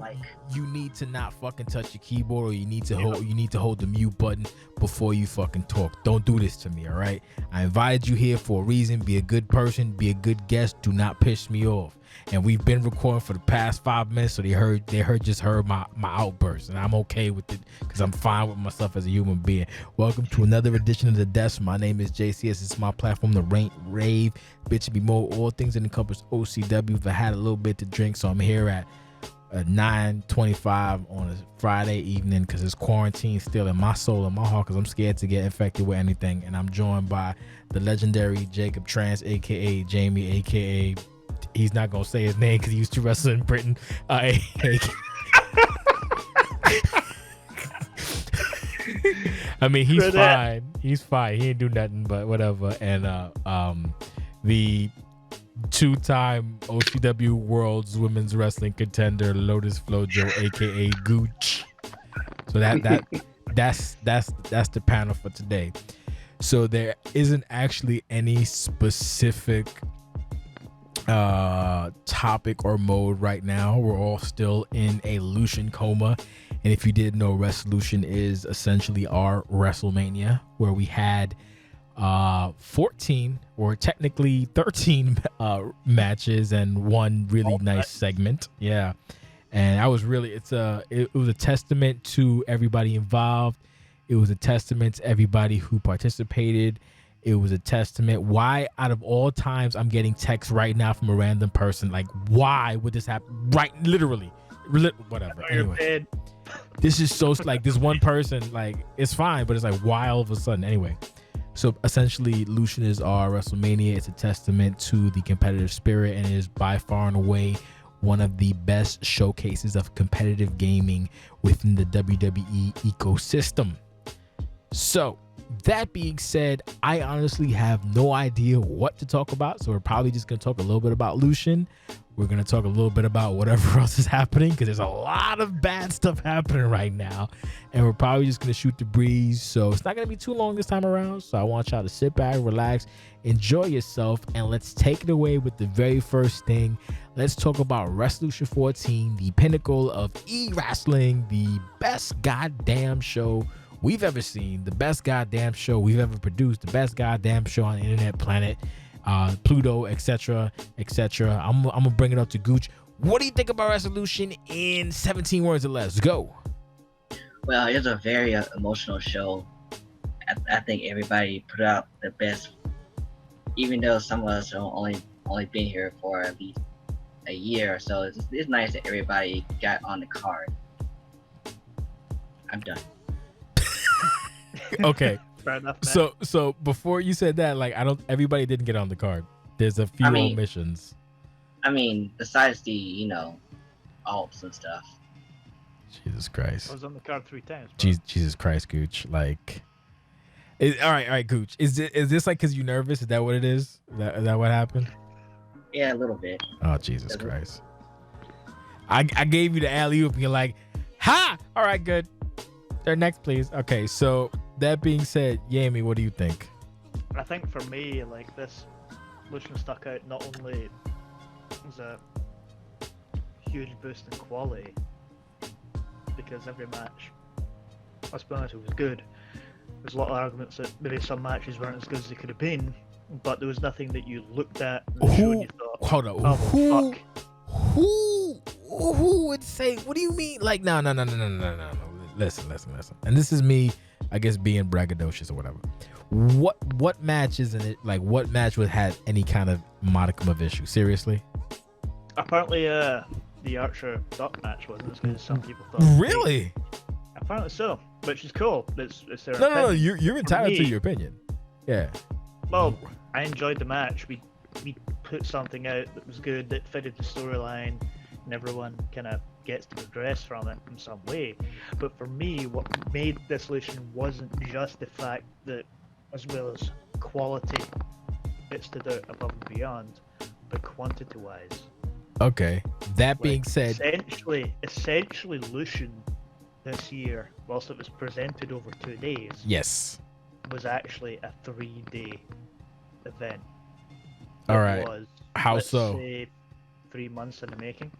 mic. You need to not fucking touch your keyboard, or you need to hold the mute button before you fucking talk. Don't do this to me, all right? I invited you here for a reason. Be a good person, be a good guest. Do not piss me off. And we've been recording for the past 5 minutes, so they just heard my outburst, and I'm okay with it because I'm fine with myself as a human being. Welcome to another edition of The Desk. My name is JCS. It's my platform to rant, rave, bitch, and be more, all things that encompass OCW. If I had a little bit to drink, so I'm here at 9:25 on a Friday evening because it's quarantine still in my soul and my heart because I'm scared to get infected with anything. And I'm joined by the legendary Jacob Trance, aka Yamie, aka he's not gonna say his name because he used to wrestle in Britain. I mean, he's fine. He's fine. He ain't do nothing, but whatever. And the two-time OCW World's Women's Wrestling contender, Lotus Flojo, aka Gooch. So that's the panel for today. So there isn't actually any specific topic or mode right now. We're all still in a Lucian coma, and if you didn't know, Wrestlution is essentially our WrestleMania, where we had 14 or technically 13 matches and one really nice segment. Yeah, and I was really it was a testament to everybody involved. It was a testament to everybody who participated. It was a testament. Why, out of all times, I'm getting texts right now from a random person like, why would this happen? Right, literally, whatever. Anyway, this is so like this one person, like, it's fine, but it's like, why all of a sudden? Anyway, so essentially, Lucian is our WrestleMania. It's a testament to the competitive spirit, and it is by far and away one of the best showcases of competitive gaming within the WWE ecosystem. So, that being said, I honestly have no idea what to talk about, so we're probably just going to talk a little bit about Lucian. We're going to talk a little bit about whatever else is happening, because there's a lot of bad stuff happening right now, and we're probably just going to shoot the breeze. So it's not going to be too long this time around, so I want y'all to sit back, relax, enjoy yourself, and let's take it away with the very first thing. Let's talk about Wrestlution 14, the pinnacle of e-wrestling, the best goddamn show we've ever seen, the best goddamn show we've ever produced, the best goddamn show on the internet planet, Pluto, etc., etc. I'm gonna bring it up to Gooch. What do you think about Wrestlution in 17 words or less? Go. Well, it was a very emotional show. I think everybody put out the best, even though some of us have only been here for at least a year or so. It's nice that everybody got on the card. I'm done. Okay. Fair enough, man. So before you said that, like, everybody didn't get on the card. There's a few omissions. I mean, besides the, alts and stuff. Jesus Christ. I was on the card 3 times. Jesus Christ, Gooch. Like, all right, Gooch. Is this like because you're nervous? Is that what it is? Is that what happened? Yeah, a little bit. Oh, Jesus Christ. I gave you the alley-oop and you're like, ha! All right, good. They're next, please. Okay, so that being said, Yamie, what do you think? I think for me, like, this Lucian stuck out not only as a huge boost in quality, because every match, let's be honest, it was good. There's a lot of arguments that maybe some matches weren't as good as they could have been, but there was nothing that you looked at and you thought, hold on, oh, fuck. Who would say, what do you mean? Like, no. Listen. And this is me, I guess, being braggadocious or whatever. What match isn't it? Like, what match would have any kind of modicum of issue? Seriously? Apparently, the Archer Duck match wasn't as good as some people thought. Really? Apparently so, which is cool. It's their opinion. No. You're entitled to your opinion. Yeah. Well, I enjoyed the match. We put something out that was good, that fitted the storyline, and everyone kind of gets to progress from it in some way. But for me, what made this Lucian wasn't just the fact that, as well as quality, it stood out above and beyond, but quantity-wise. Okay. That being said, essentially, Lucian this year, whilst it was presented over 2 days, yes, was actually a 3-day event. All right. How so? Say 3 months in the making.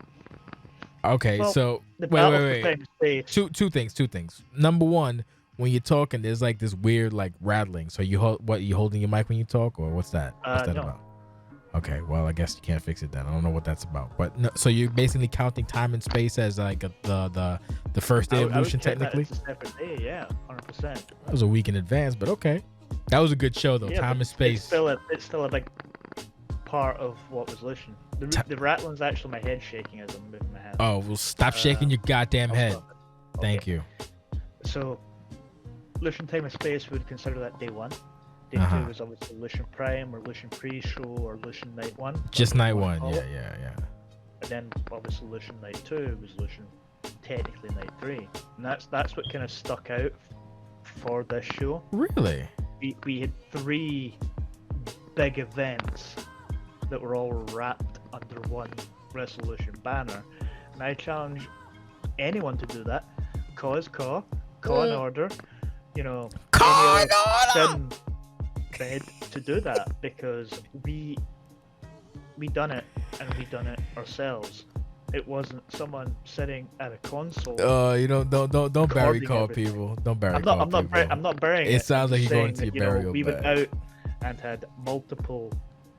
Okay, Well, so the wait, battle wait, for wait. time and space. Two things. Number one, when you're talking, there's like this weird like rattling. So you holding your mic when you talk, or what's that? What's that No. about? Okay, well I guess you can't fix it then. I don't know what that's about. But no, so you're basically counting time and space as like the first day of Lucian technically. It's a separate day, yeah, 100%. That was a week in advance, but okay. That was a good show though. Yeah, Time but and space. It's still a big part of what was Lucian. The rattling's actually my head shaking as I'm moving my hand. Oh, well, stop shaking your goddamn I'll head. stop it. Thank Okay. you. So, Lucian Time and Space, we would consider that day 1. Day Uh-huh. 2 was obviously Lucian Prime or Lucian Pre-Show or Lucian Night 1. Just whatever night you wanna one. call Yeah, it. yeah. And then obviously Lucian Night 2 was Lucian technically Night 3. And that's what kind of stuck out for this show. Really? We had 3 big events that were all wrapped under one Wrestlution banner, and I challenge anyone to do that. Caw and order, you know, Call any order! sin fed to do that, because we done it, and we done it ourselves. It wasn't someone sitting at a console. You know, don't bury Recording call everything. people. Don't bury I'm call not people. I'm not burying it. It sounds I'm like just you're going saying to that, your you know, burial we went bed. out and had multiple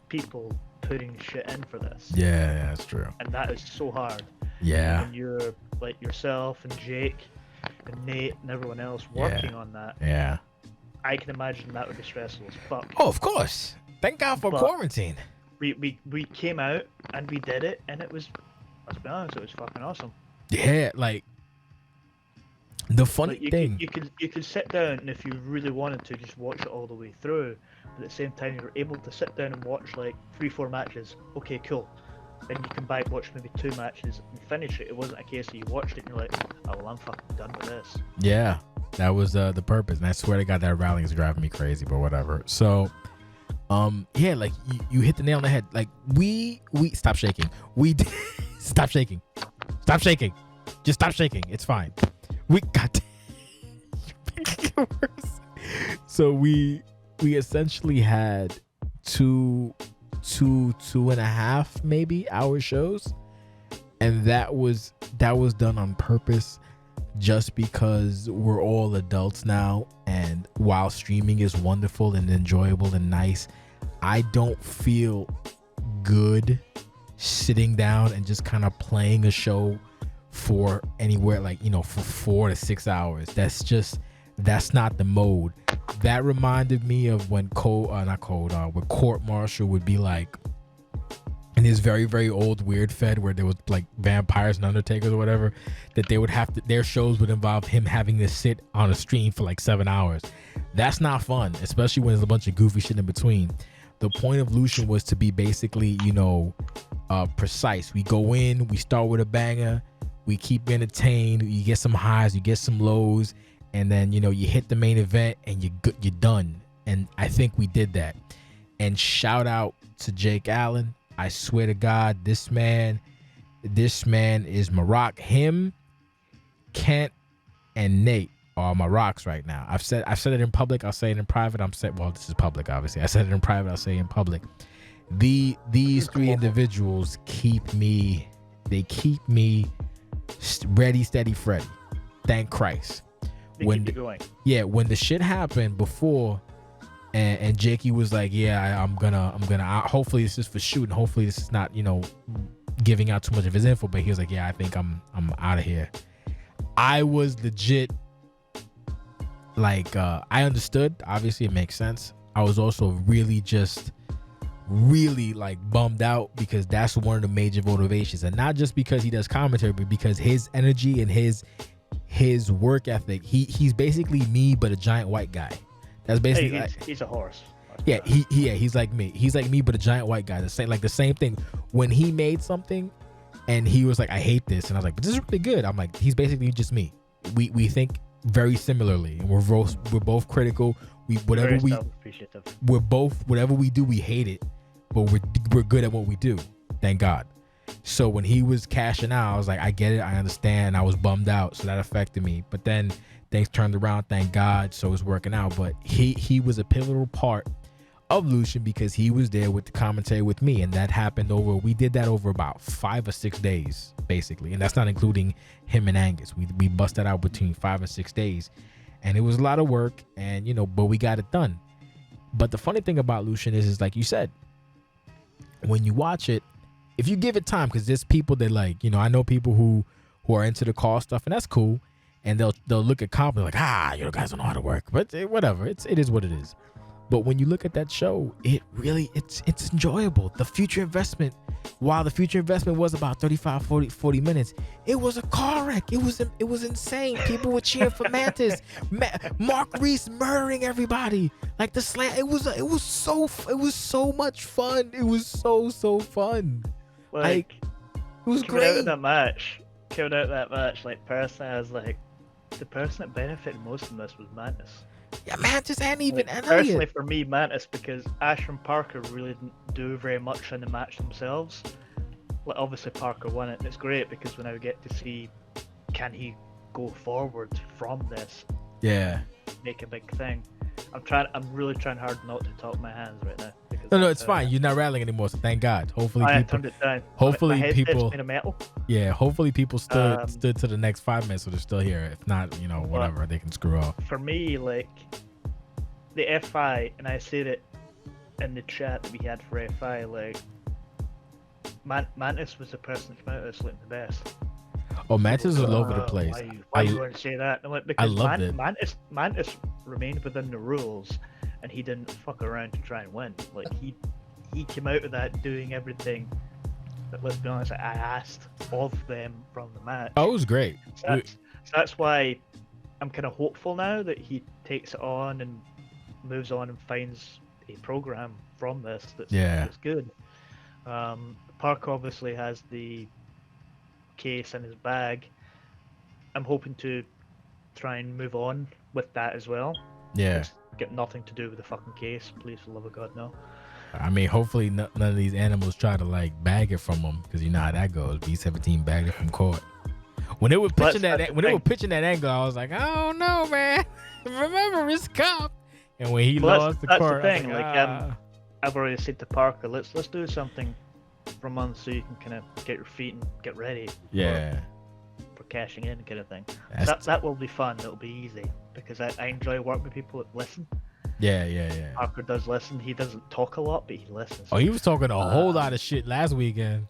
people putting shit in for this. Yeah, that's true. And that is so hard. Yeah, And you're like yourself and Jake and Nate and everyone else working on that. yeah. I can imagine that would be stressful as fuck. Oh, of course. Thank God for But- quarantine. We came out and we did it, and it was, let's be honest, it was fucking awesome. Yeah, like the funny Like, thing. you could sit down, and if you really wanted to, just watch it all the way through. But at the same time, you're able to sit down and watch like 3-4 matches. Okay, cool. Then you come back, watch maybe 2 matches, and finish it. It wasn't a case of you watched it and you're like, oh well, I'm fucking done with this. Yeah, that was the purpose, and I swear to God, that rallying is driving me crazy, but whatever. So, yeah, like you hit the nail on the head. Like we stop shaking. Stop shaking. Stop shaking. Just stop shaking. It's fine. We got. So we essentially had two and a half maybe hour shows, and that was done on purpose, just because we're all adults now, and while streaming is wonderful and enjoyable and nice, I don't feel good sitting down and just kind of playing a show for anywhere like, you know, for 4 to 6 hours. That's not the mode. That reminded me of when when Court Martial would be like in his very, very old weird Fed, where there was like vampires and undertakers or whatever, that they would have to, their shows would involve him having to sit on a stream for like 7 hours. That's not fun, especially when there's a bunch of goofy shit in between. The point of Lucian was to be basically, you know, precise. We go in, we start with a banger, we keep entertained, you get some highs, you get some lows, and then, you know, you hit the main event and you're done. And I think we did that. And shout out to Jake Allen. I swear to God, this man is my rock. Him, Kent, and Nate are my rocks right now. I've said it in public, I'll say it in private. Well, this is public, obviously. I said it in private, I'll say it in public. These 3 individuals keep me ready, steady, Freddy. Thank Christ. They keep you going. Yeah, when the shit happened before, and Jakey was like, yeah, I'm gonna hopefully this is for shooting, hopefully this is not, you know, giving out too much of his info, but he was like, yeah, I think I'm out of here. I was legit like, I understood, obviously it makes sense. I was also really like bummed out, because that's one of the major motivations, and not just because he does commentary, but because his energy and his work ethic, he's basically me but a giant white guy. That's basically he's a horse. Yeah, he's like me. He's like me but a giant white guy. The same thing. When he made something and he was like, I hate this, and I was like, but this is really good. I'm like, he's basically just me. We think very similarly, and we're both critical. Whatever we do, we hate it, but we're good at what we do. Thank God. So when he was cashing out, I was like, I get it, I understand. I was bummed out, so that affected me. But then things turned around, thank God, so it's working out. But he was a pivotal part of Lucian because he was there with the commentary with me, and that happened we did that over about 5 or 6 days basically, and that's not including him and Angus. We bust that out between 5 or 6 days, and it was a lot of work, and but we got it done. But the funny thing about Lucian is like you said, when you watch it, if you give it time, because there's people that like, I know people who are into the call stuff, and that's cool, and they'll look at comp and like, you guys don't know how to work, but whatever, it is what it is. But when you look at that show, it's enjoyable. The future investment, while the future investment was about 35, 40 minutes, it was a car wreck. It was insane. People were cheering for Mantis. Mark Reese murdering everybody. Like the slam. It was so much fun. It was so fun. Like it was great. Coming out of that match, like personally, I was like, the person that benefited most from this was Mantis. Yeah, Mantis and even personally for me, Mantis, because Ash and Parker really didn't do very much in the match themselves. Like obviously Parker won it, and it's great because we now get to see, can he go forward from this? Yeah. Make a big thing. I'm really trying hard not to talk my hands right now. No, it's fine. You're not rattling anymore, so thank God. Hopefully I people turned it down. Hopefully my people made of metal. Yeah, hopefully people stood to the next 5 minutes, so they're still here. If not, whatever, they can screw off. For me, like the FI, and I said it in the chat that we had for FI, like Mantis was the person that came out of this looking the best. Oh, Mantis is all over the place. Why you want to say that? I'm like, because I loved it. Mantis remained within the rules, and he didn't fuck around to try and win. Like he came out of that doing everything that, let's be honest, I asked of them from the match. Oh, it was great. So that's why I'm kind of hopeful now that he takes it on and moves on and finds a program from this that's good. Park obviously has the case in his bag. I'm hoping to try and move on with that as well. Yeah. It's got nothing to do with the fucking case, please, for the love of God, no. I mean, hopefully none of these animals try to like bag it from him, because you know how that goes. B-17 bagged it from court. When they were pitching that angle, I was like, oh no, man. Remember, it's cop. And when he lost the court, that's the thing. like, I've already said to Parker, let's do something for months so you can kind of get your feet and get ready. Yeah. For cashing in, kind of thing. That will be fun. It'll be easy because I enjoy working with people that listen. Yeah. Parker does listen. He doesn't talk a lot, but he listens. Oh, he was talking a whole lot of shit last weekend.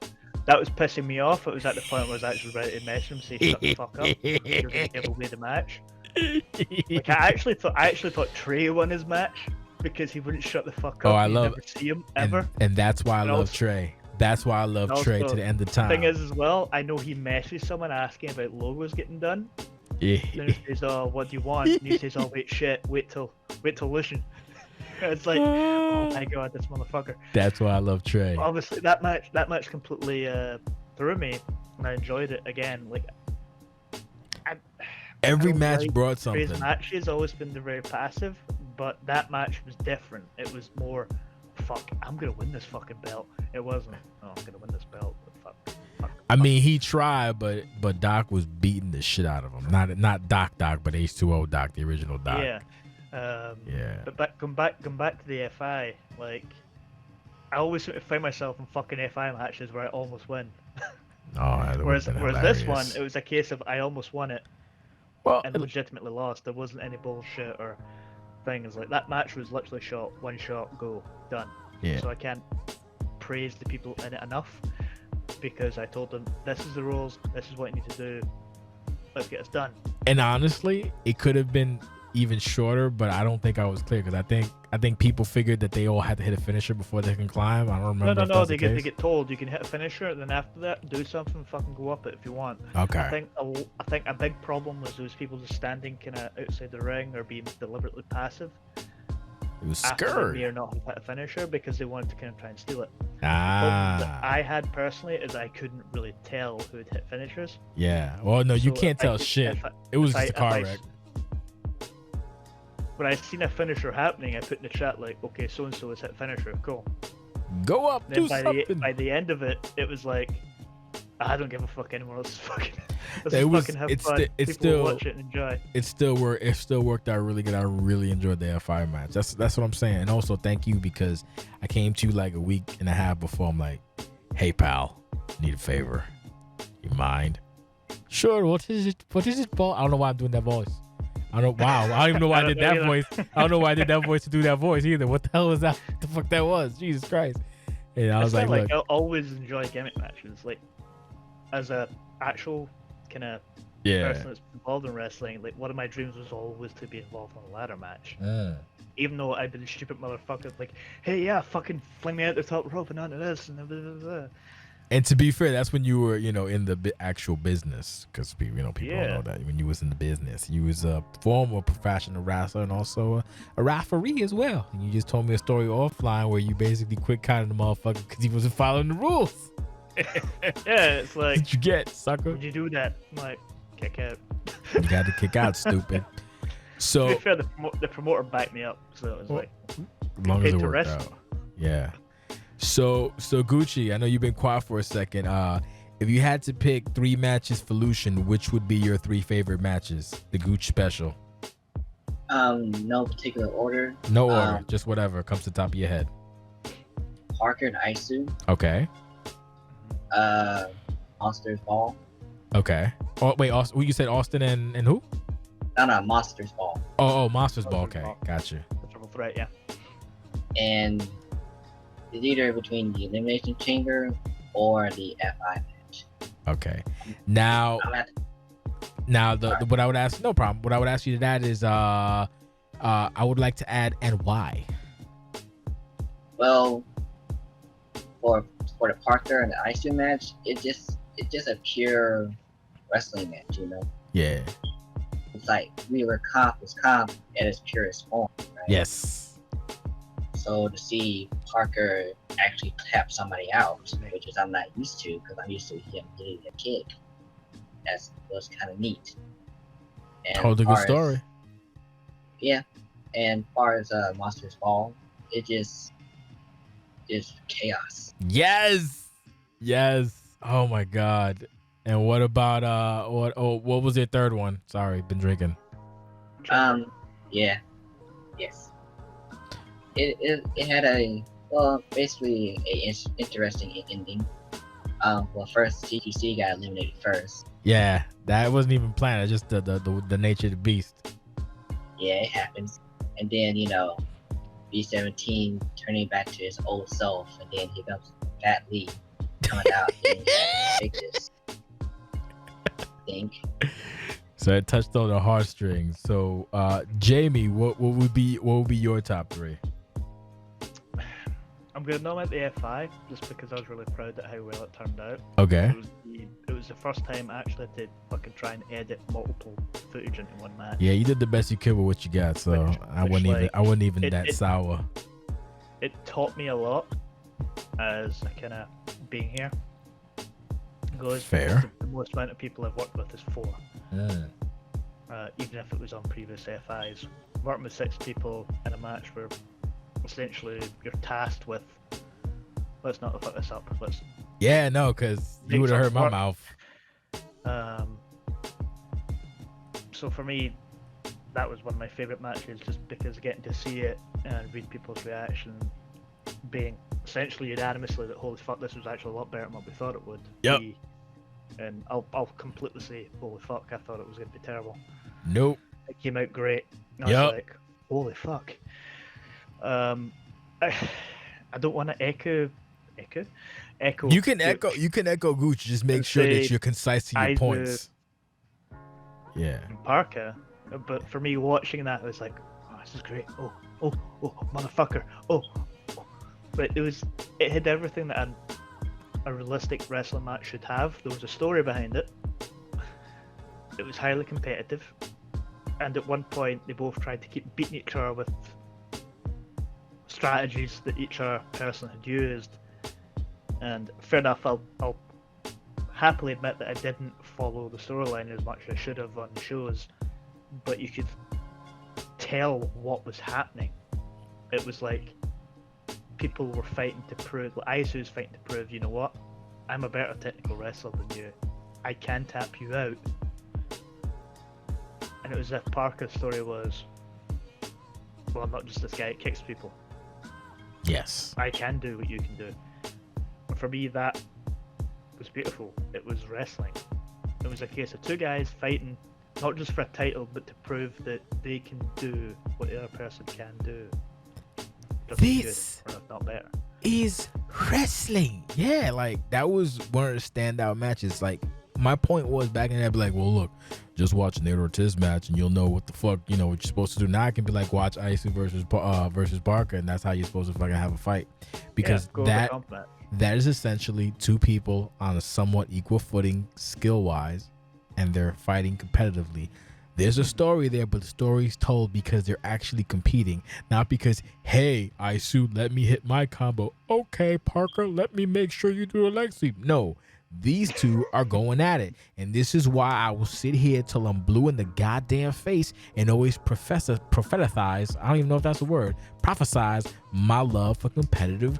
That was pissing me off. It was at the point where I was actually ready to message him, say shut the fuck up. You're gonna give away the match. Like I actually thought Trey won his match because he wouldn't shut the fuck up. Oh, I love never see him ever. And that's why I love Trey. That's why I love Trey to the end of time. The thing is as well, I know he messaged someone asking about logos getting done. Yeah. Then he says, "Oh, what do you want?" And he says, "Oh, wait till Lucian." It's like, oh my god, this motherfucker. That's why I love Trey. Obviously, that match completely threw me, and I enjoyed it again. Like, every match brought something. Trey's match has always been very passive, but that match was different. It was more, fuck, I'm gonna win this fucking belt. It wasn't, oh, I'm gonna win this belt. Fuck. I mean, he tried, but Doc was beating the shit out of him. Not Doc, but H2O Doc, the original Doc. Yeah. Yeah. But come back to the FI. Like, I always find myself in fucking FI matches where I almost win. Whereas this one, it was a case of I almost won it, and legitimately lost. There wasn't any bullshit or things like that. Match was literally one shot, go, done. Yeah. So I can't praise the people in it enough because I told them this is the rules, this is what you need to do. Let's get this done. And honestly, it could have been even shorter, but I don't think I was clear because I think people figured that they all had to hit a finisher before they can climb. I don't remember. No. They get told you can hit a finisher, and then after that, do something, fucking go up it if you want. Okay. I think a big problem was those people just standing kind of outside the ring or being deliberately passive. It was after scared. They may or not have hit a finisher because they wanted to kind of try and steal it. The Ah. problem that I had personally is I couldn't really tell who had hit finishers. Yeah. Well, no, you So can't tell shit. It was just a car wreck. When I seen a finisher happening, I put in the chat like, okay, so and so has hit finisher, cool. Go up, Then do something. by the end of it, it was like, I don't give a fuck anymore. Let's fucking, have it's fun. it's People will still watch it and enjoy. it still worked out really good. I really enjoyed the F5 match. That's what I'm saying. And also thank you, because I came to you like a week and a half before. I'm like, hey pal, need a favor. You mind? Sure. What is it, Paul? I don't know why I'm doing that voice. I don't. Wow. I don't even know why I did that voice. I don't know why I did that voice to do that voice either. What the hell was that? What the fuck that was? Jesus Christ. And I was like, look. I always enjoy gimmick matches. Like, as a actual kind of person that's involved in wrestling, like one of my dreams was always to be involved in a ladder match. Even though I've been a stupid motherfucker, like, hey, yeah, fucking fling me out the top rope and onto this and blah, blah, blah. And to be fair, that's when you were, in the actual business, because people don't know that. When you was in the business, you was a former professional wrestler and also a referee as well. And you just told me a story offline where you basically quit counting the motherfucker because he wasn't following the rules. Yeah, it's like, what you get, sucker? Would you do that? I'm like, kick out. You got to kick out, stupid. So to be fair, the promoter backed me up, so it was like, as long as it worked out. Yeah. So Gucci, I know you've been quiet for a second. If you had to pick 3 matches for Lucian, which would be your 3 favorite matches? The Gooch special. No particular order. No order, just whatever comes to the top of your head. Parker and Isu. Okay. Monsters Ball. Okay. Oh wait, Austin, you said Austin and who? No, Monsters Ball. Oh, Monsters Ball. Okay, gotcha. The triple threat, yeah. And it's either between the Elimination Chamber or the F5 match. Okay. Now what I would ask, no problem. What I would ask you to that is, I would like to add, and why? Well, for the Parker and the Isu match, it's just a pure wrestling match, Yeah. It's like comp at its purest form, right? Yes. So to see Parker actually tap somebody out, which is I'm not used to, because I'm used to him getting a kick, was kind of neat. And told a good story. Yeah, and as far as Monsters Ball, it just chaos. Yes. Oh my God. And what about what was your third one? Sorry, been drinking. Yeah, yes. It had basically a interesting ending. Well, first CTC got eliminated first. Yeah, that wasn't even planned. It's just the nature of the beast. Yeah, it happens. And then B17 turning back to his old self, and then here comes Fat Lee coming out and take this thing. So it touched on the heartstrings. So Jamie, what would be your top 3? I'm gonna nominate the F5 just because I was really proud at how well it turned out. Okay. It was the first time I actually had to fucking try and edit multiple footage into one match. Yeah, you did the best you could with what you got, so I wasn't even that sour. It taught me a lot as a kind of being here. Goes fair. The most amount of people I've worked with is 4. Mm. Even if it was on previous FIs, working with 6 people in a match where essentially you're tasked with, let's not fuck this up. Yeah, no, because you would have hurt my mouth. So for me, that was one of my favorite matches, just because getting to see it and read people's reaction, being essentially unanimously that holy fuck, this was actually a lot better than what we thought it would be. And I'll completely say holy fuck, I thought it was going to be terrible. Nope. It came out great. And I was like, holy fuck. I don't want to echo. You can echo Gooch. Just make sure that you're concise to your points. Yeah. Parker, but for me watching that, I was like, oh, this is great. Oh, motherfucker. Oh. But it had everything that a realistic wrestling match should have. There was a story behind it. It was highly competitive, and at one point they both tried to keep beating each other with strategies that each other person had used. And fair enough, I'll happily admit that I didn't follow the storyline as much as I should have on the shows, but you could tell what was happening. It was like people were fighting to prove, like Isu was fighting to prove, you know what, I'm a better technical wrestler than you. I can tap you out. And it was as if Parker's story was, well, I'm not just this guy that kicks people. Yes. I can do what you can do. And for me, that was beautiful. It was wrestling. It was a case of two guys fighting, not just for a title, but to prove that they can do what the other person can do. Just This as good, or not better. is wrestling. Yeah, like that was one of the standout matches. Like my point was back in there, I'd be like, well, look, just watch Nate Ortiz match and you'll know what the fuck, you know, what you're supposed to do. Now I can be like, watch Isu versus Barker, and that's how you're supposed to fucking have a fight, because that is essentially two people on a somewhat equal footing skill wise, and they're fighting competitively. There's a story there, but the story's told because they're actually competing, not because, hey, Isu, let me hit my combo. Okay, Parker, let me make sure you do a leg sweep. No, these two are going at it. And this is why I will sit here till I'm blue in the goddamn face and always prophesize, I don't even know if that's a word, prophesize my love for competitive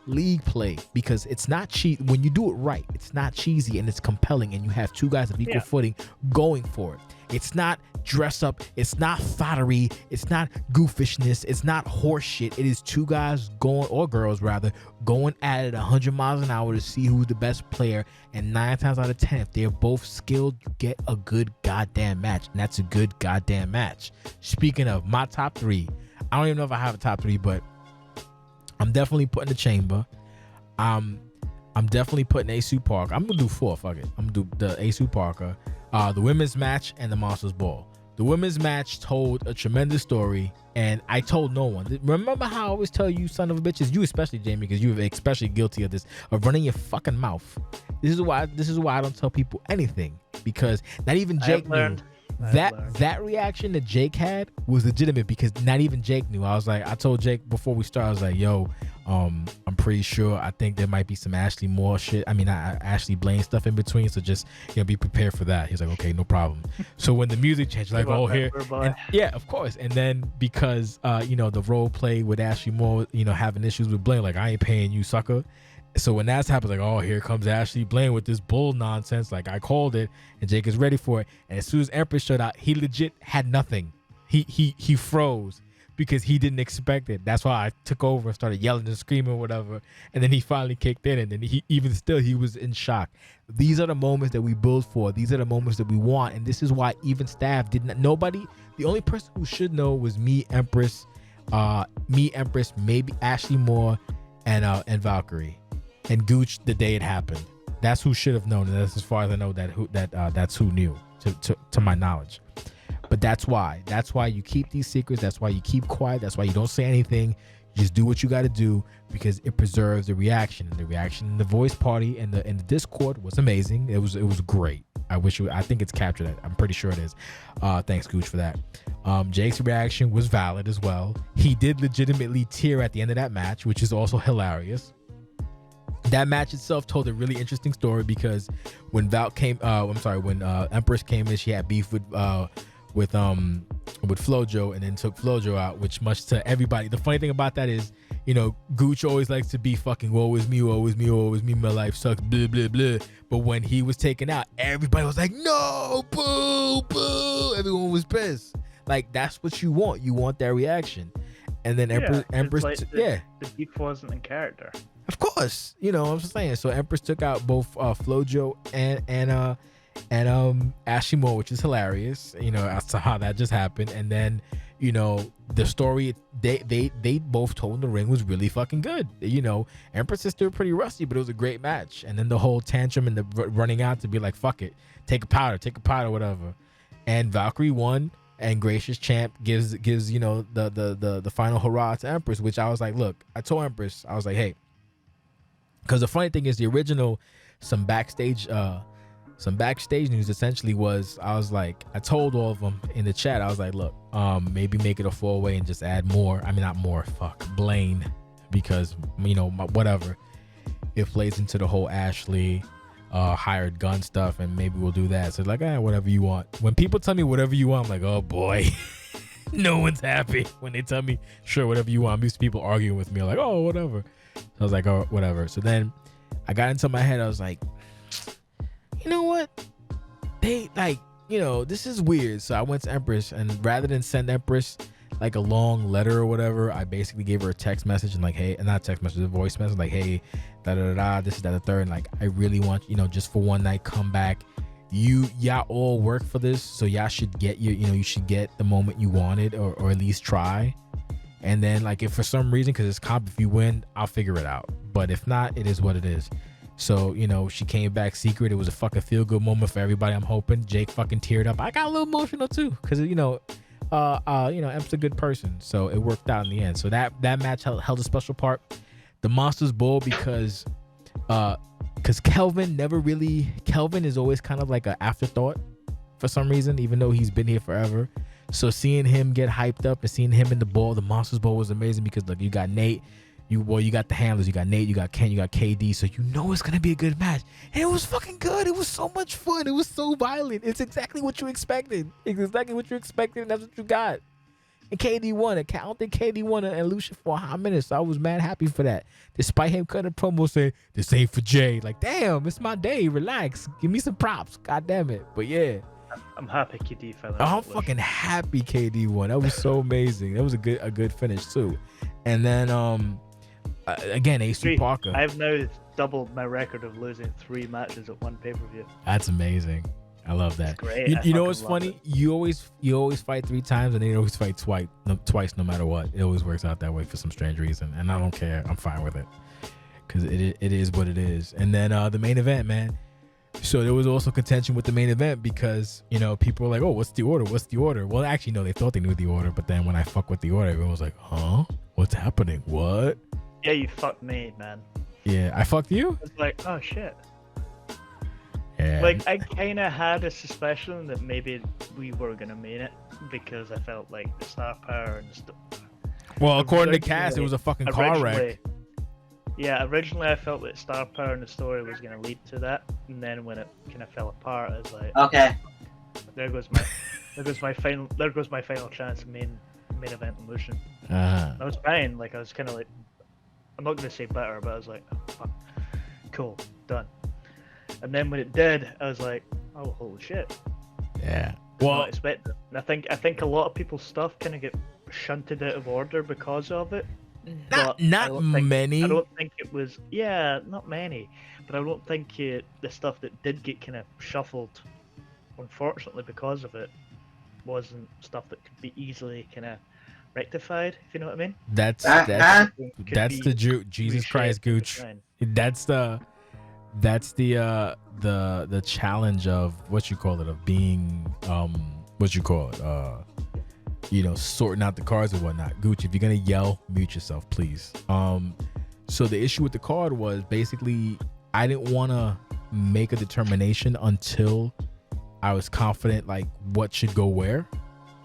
league play, because it's not cheap when you do it right. It's not cheesy and it's compelling, and you have two guys of equal footing going for it. It's not dress up, it's not thottery, it's not goofishness, it's not horse shit. It is two guys going, or girls rather, going at it 100 miles an hour to see who's the best player, and 9 times out of 10, if they're both skilled, you get a good goddamn match, and that's a good goddamn match. Speaking of my top 3, I don't even know if I have a top 3, but I'm definitely putting the Chamber. I'm definitely putting Asu Parker. I'm gonna do 4. Fuck it. I'm gonna do the Asu Parker, the women's match, and the Monsters Ball. The women's match told a tremendous story, and I told no one. Remember how I always tell you, son of a bitches, you especially, Jamie, because you're especially guilty of this, of running your fucking mouth. This is why I don't tell people anything, because not even Jake knew. That reaction that Jake had was legitimate, because not even Jake knew. I told Jake before we started, I was like, yo, I'm pretty sure, I think there might be some Ashley Moore shit. I mean, Ashley Blaine stuff in between, so just, you know, be prepared for that. He's like, okay, no problem. So when the music changed, like, oh, here, and, yeah, of course. And then because you know, the role play with Ashley Moore, you know, having issues with Blaine, like, I ain't paying you, sucker. So when that's happened, like, oh, here comes Ashley Blaine with this bull nonsense. Like, I called it, and Jake is ready for it. And as soon as Empress showed out, he legit had nothing. He froze because he didn't expect it. That's why I took over and started yelling and screaming or whatever. And then he finally kicked in, and then he was in shock. These are the moments that we build for. These are the moments that we want. And this is why even staff didn't. Nobody. The only person who should know was me, Empress, maybe Ashley Moore, and Valkyrie. And Gooch the day it happened. That's who should have known. And that's as far as I know that's who knew, to my knowledge. But that's why you keep these secrets. That's why you keep quiet. That's why you don't say anything. You just do what you got to do, because it preserves the reaction. And the reaction in the voice party and the Discord was amazing. It was great. I think it's captured. I'm pretty sure it is. Thanks, Gooch, for that. Jake's reaction was valid as well. He did legitimately tear at the end of that match, which is also hilarious. That match itself told a really interesting story, because when when Empress came in, she had beef with Flojo, and then took Flojo out, which much to everybody. The funny thing about that is, you know, Gooch always likes to be fucking woe is me, my life sucks, blah, blah, blah. But when he was taken out, everybody was like, no, boo, boo. Everyone was pissed. Like, that's what you want. You want that reaction. And then Empress, like the beef wasn't in character. Of course, you know what I'm saying. So Empress took out both Flojo and Ashley Moore, which is hilarious, you know, as to how that just happened. And then, you know, the story they both told in the ring was really fucking good. You know, Empress is still pretty rusty, but it was a great match. And then the whole tantrum and the running out to be like, fuck it, take a powder, whatever. And Valkyrie won, and Gracious Champ gives you know the final hurrah to Empress, which I was like, look, I told Empress, I was like, hey. Because the funny thing is, the original, some backstage news essentially was, I was like, I told all of them in the chat, I was like, look, maybe make it a 4-way and just add more. I mean, not more, Blaine, because, you know, whatever. It plays into the whole Ashley hired gun stuff, and maybe we'll do that. So like, whatever you want. When people tell me whatever you want, I'm like, oh boy. No one's happy when they tell me, sure, whatever you want. I'm used to people arguing with me, like, oh, whatever. So I was like, oh, whatever. So then I got into my head. I was like, you know what? They like, you know, this is weird. So I went to Empress, and rather than send Empress like a long letter or whatever, I basically gave her a text message and like, hey, not text message, a voice message, like, hey, da da da, this is that the third, and like, I really want, you know, just for one night, come back. Y'all all work for this, so y'all should get you should get the moment you wanted, or at least try. And then like, if for some reason, because it's comp, if you win, I'll figure it out. But if not, it is what it is. So, you know, she came back secret. It was a fucking feel-good moment for everybody, I'm hoping. Jake fucking teared up. I got a little emotional too, because, you know, Emp's a good person. So it worked out in the end. So that match held a special part. The Monsters Bowl, because Kelvin is always kind of like an afterthought for some reason, even though he's been here forever. So seeing him get hyped up and seeing him in the bowl, the Monsters Bowl, was amazing, because look, you got Nate, you got the handlers, you got Nate, you got Ken, you got KD, so you know it's gonna be a good match. And it was fucking good. It was so much fun. It was so violent. It's exactly what you expected. It's exactly what you expected, and that's what you got. And KD won it. I don't think KD won an illusion for a hot minute, so I was mad happy for that. Despite him cutting a promo saying, this ain't for Jay. Like, damn, it's my day. Relax. Give me some props. God damn it. But yeah. I'm happy KD fell out. I'm fucking happy KD won. That was so amazing. That was a good finish too. And then again, Ace Parker. I've now doubled my record of losing 3 matches at one pay-per-view. That's amazing. I love that. It's great. You know what's funny? You always fight 3 times, and then you always fight twice no matter what. It always works out that way for some strange reason, and I don't care. I'm fine with it, because it is what it is. And then the main event, man. So there was also contention with the main event, because, you know, people were like, oh, what's the order? What's the order? Well, actually, no, they thought they knew the order, but then when I fuck with the order, everyone was like, huh? What's happening? What? Yeah, you fucked me, man. Yeah, I fucked you? It's like, oh shit. Yeah. Like, I kind of had a suspicion that maybe we were going to mean it, because I felt like the star power and stuff. Well, according to Cass, it was a fucking car wreck. Yeah, originally I felt that star power in the story was going to lead to that, and then when it kind of fell apart, I was like, okay, there goes my final chance of main event illusion. Uh-huh. I was fine. Like, I was kind of like, I'm not going to say better, but I was like, oh, fuck. Cool, done. And then when it did, I was like, oh, holy shit. Yeah. Well, I expect it. And I think a lot of people's stuff kind of get shunted out of order because of it. Not many. I don't think it was. Yeah, not many. But I don't think the stuff that did get kind of shuffled, unfortunately, because of it, wasn't stuff that could be easily kind of rectified. If you know what I mean. That's the Jesus Christ, Gooch. That's the challenge of what you call it, of being you know, sorting out the cards and whatnot. Gooch, if you're gonna yell, mute yourself, please. So the issue with the card was basically I didn't want to make a determination until I was confident like what should go where,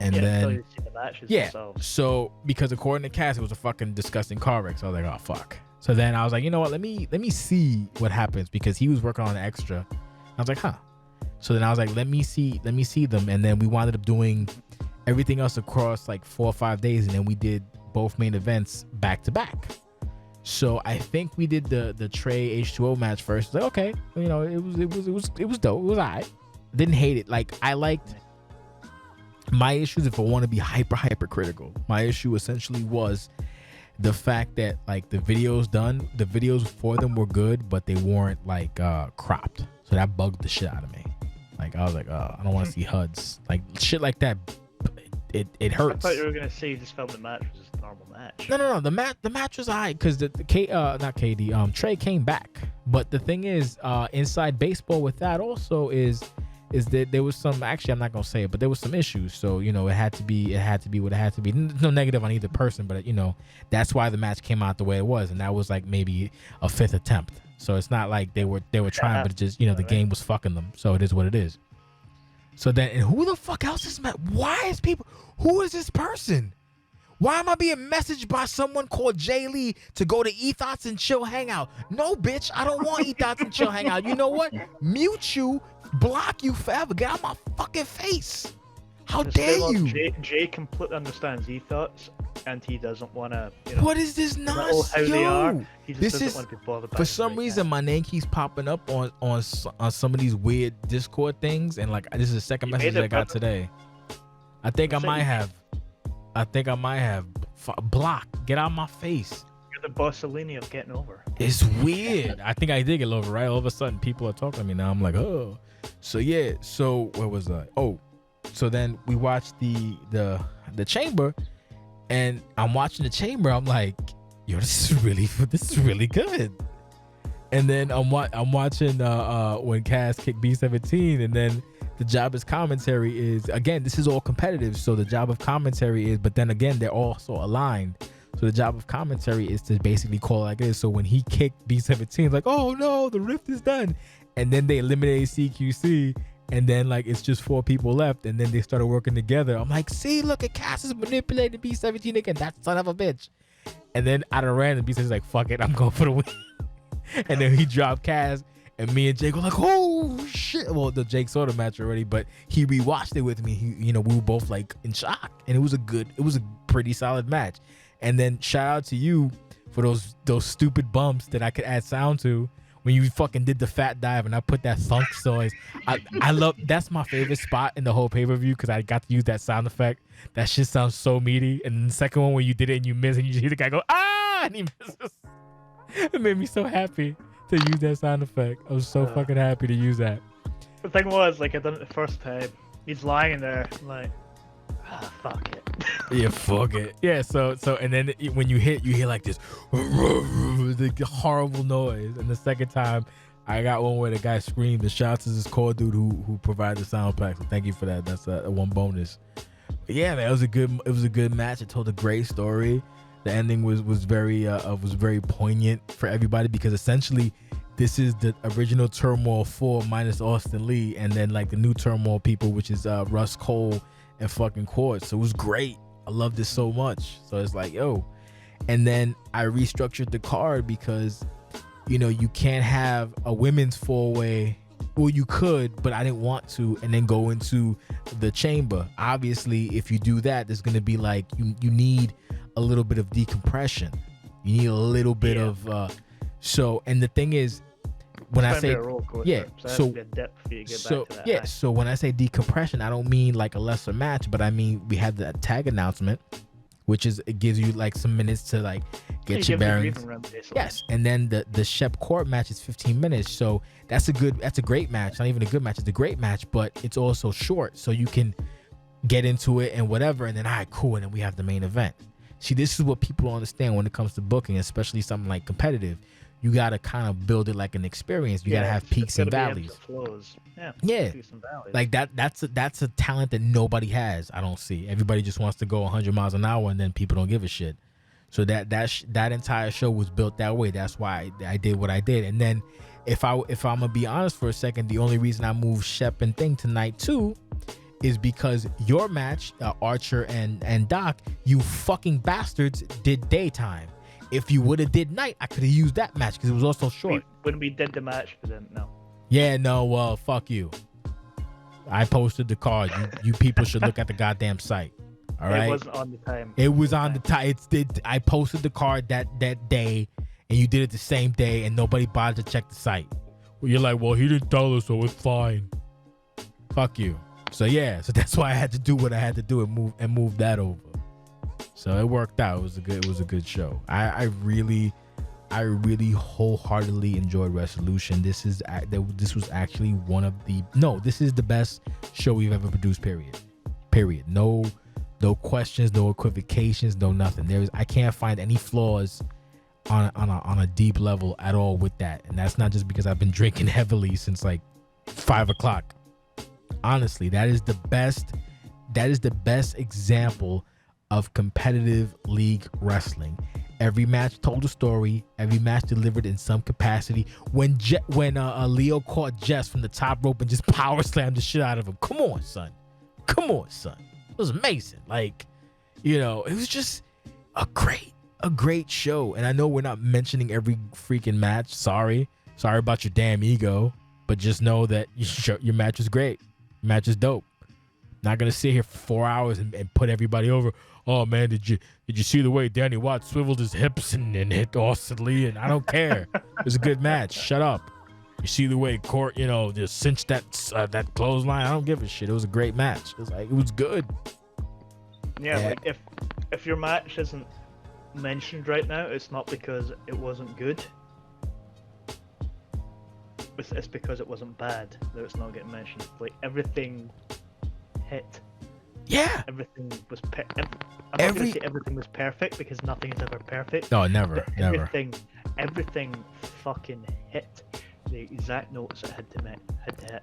and then themselves. So because according to Cass, it was a fucking disgusting car wreck. So I was like, oh fuck. So then I was like, you know what? Let me see what happens, because he was working on an extra. I was like, huh. So then I was like, let me see them, and then we wound up doing everything else across like 4 or 5 days, and then we did both main events back to back. So I think we did the Trey H2O match first. Like, okay, you know, it was dope. It was alright. Didn't hate it. Like, I liked my issues. If I want to be hyper critical, my issue essentially was the fact that like the videos for them were good, but they weren't like cropped. So that bugged the shit out of me. Like, I was like, I don't want to see HUDs, like shit like that. It hurts. I thought you were gonna say you just felt the match was just a normal match. No. The match was alright, because Trey came back. But the thing is, inside baseball with that also is that there was some, actually I'm not gonna say it, but there was some issues. So, you know, it had to be what it had to be. No negative on either person, but you know, that's why the match came out the way it was, and that was like maybe a 5th attempt. So it's not like they were trying, but it just, you know, the game was fucking them. So it is what it is. So then, and who the fuck else is met? Who is this person? Why am I being messaged by someone called Jay Lee to go to Ethos and Chill Hangout? No, bitch, I don't want Ethos and Chill Hangout. You know what? Mute you, block you forever. Get out my fucking face. How It's dare still, you? Jay completely understands ethos, and he doesn't want to, you know. What is this no matter nonsense? how they are, Yo, he just this doesn't is want to be bothered by for it some right reason now. my name keeps popping up on some of these weird Discord things, and like this is the second You message made it, I got brother. today. I think I That's it, might you- have. Block. Get out of my face. You're the Bossellini of getting over. It's weird. I think I did get over, right? All of a sudden, people are talking to me now. I'm like, oh. So yeah. So where was I? Oh, so then we watched the chamber, and I'm watching the chamber. I'm like, yo, this is really good. And then I'm watching when Cass kicked B17, and then the job of commentary is, again, this is all competitive. So the job of commentary is, but then again, they're also aligned. So the job of commentary is to basically call it like this. So when he kicked B17, it's like, oh no, the rift is done. And then they eliminated CQC, and then like it's just 4 people left, and then they started working together. I'm like, see, look at Cass is manipulating B17 again. That son of a bitch. And then out of random, B17 is like, fuck it, I'm going for the win. And then he dropped Cass, and me and Jake were like, oh shit. Well, the Jake saw the match already, but he rewatched it with me. We were both like in shock, and it was a pretty solid match. And then shout out to you for those stupid bumps that I could add sound to when you fucking did the fat dive and I put that thunk noise. I love, that's my favorite spot in the whole pay-per-view because I got to use that sound effect. That shit sounds so meaty. And the second one when you did it and you miss and you just hear the guy go, ah, and he misses. It made me so happy to use that sound effect. I was so fucking happy to use that. The thing was, like, I done it the first time. He's lying there, like, fuck it. Yeah, fuck it. Yeah, so and then when you hit, you hear like this the horrible noise. And the second time, I got one where the guy screamed. The shots is this core dude who provided the sound pack. So thank you for that. That's a one bonus. But yeah, man, it was a good match. It told a great story. The ending was very poignant for everybody because essentially this is the original Turmoil 4 minus Austin Lee, and then like the new Turmoil people, which is Russ Cole and fucking Quartz. So it was great. I loved it so much. So it's like, yo. And then I restructured the card because, you can't have a women's 4-way. Well, you could, but I didn't want to, and then go into the chamber. Obviously, if you do that, there's going to be like, you need a little bit of decompression. You need a little bit of, and the thing is, when I say, so when I say decompression, I don't mean like a lesser match, but I mean, we have the tag announcement, which is, it gives you like some minutes to like get your bearings. Yes, and then the Shep Court match is 15 minutes, so that's a great match. Not even a good match, it's a great match, but it's also short, so you can get into it and whatever, and then all right, cool, and then we have the main event. See, this is what people don't understand when it comes to booking, especially something like competitive. You gotta kind of build it like an experience. You gotta have peaks and valleys. Yeah, peaks and valleys. Like that's a talent that nobody has. I don't see. Everybody just wants to go 100 miles an hour, and then people don't give a shit. So that entire show was built that way. That's why I did what I did. And then if I'm gonna be honest for a second, the only reason I moved Shep and Thing tonight too is because your match, Archer and Doc, you fucking bastards, did daytime. If you would have did night, I could have used that match because it was also short. When we did the match, we didn't know. Yeah, no, well, fuck you. I posted the card. You people should look at the goddamn site. All right. It wasn't on the time. It was on the time. I posted the card that day, and you did it the same day, and nobody bothered to check the site. Well, you're like, well, he didn't tell us, so it's fine. Fuck you. So yeah, so that's why I had to do what I had to do and move that over. So it worked out. It was a good show. I really wholeheartedly enjoyed Wrestlution. This was actually this is the best show we've ever produced. Period. No questions, no equivocations, no nothing. I can't find any flaws on a deep level at all with that. And that's not just because I've been drinking heavily since like 5 o'clock. Honestly, that is the best example of competitive league wrestling. Every match told a story. Every match delivered in some capacity. When Leo caught Jess from the top rope and just power slammed the shit out of him. Come on, son. It was amazing. Like, it was just a great show. And I know we're not mentioning every freaking match. Sorry about your damn ego. But just know that your match was great. Your match is dope. Not gonna sit here for 4 hours and put everybody over. Oh man, did you see the way Danny Watts swiveled his hips and hit Austin Lee? And I don't care. It was a good match. Shut up. You see the way Court, just cinched that clothesline. I don't give a shit. It was a great match. It was good. Yeah, like if your match isn't mentioned right now, it's not because it wasn't good. It's because it wasn't bad that it's not getting mentioned. Like, everything hit. Yeah. Everything was I'm not gonna say everything was perfect, because nothing is ever perfect. No, never. Everything fucking hit the exact notes it had to hit.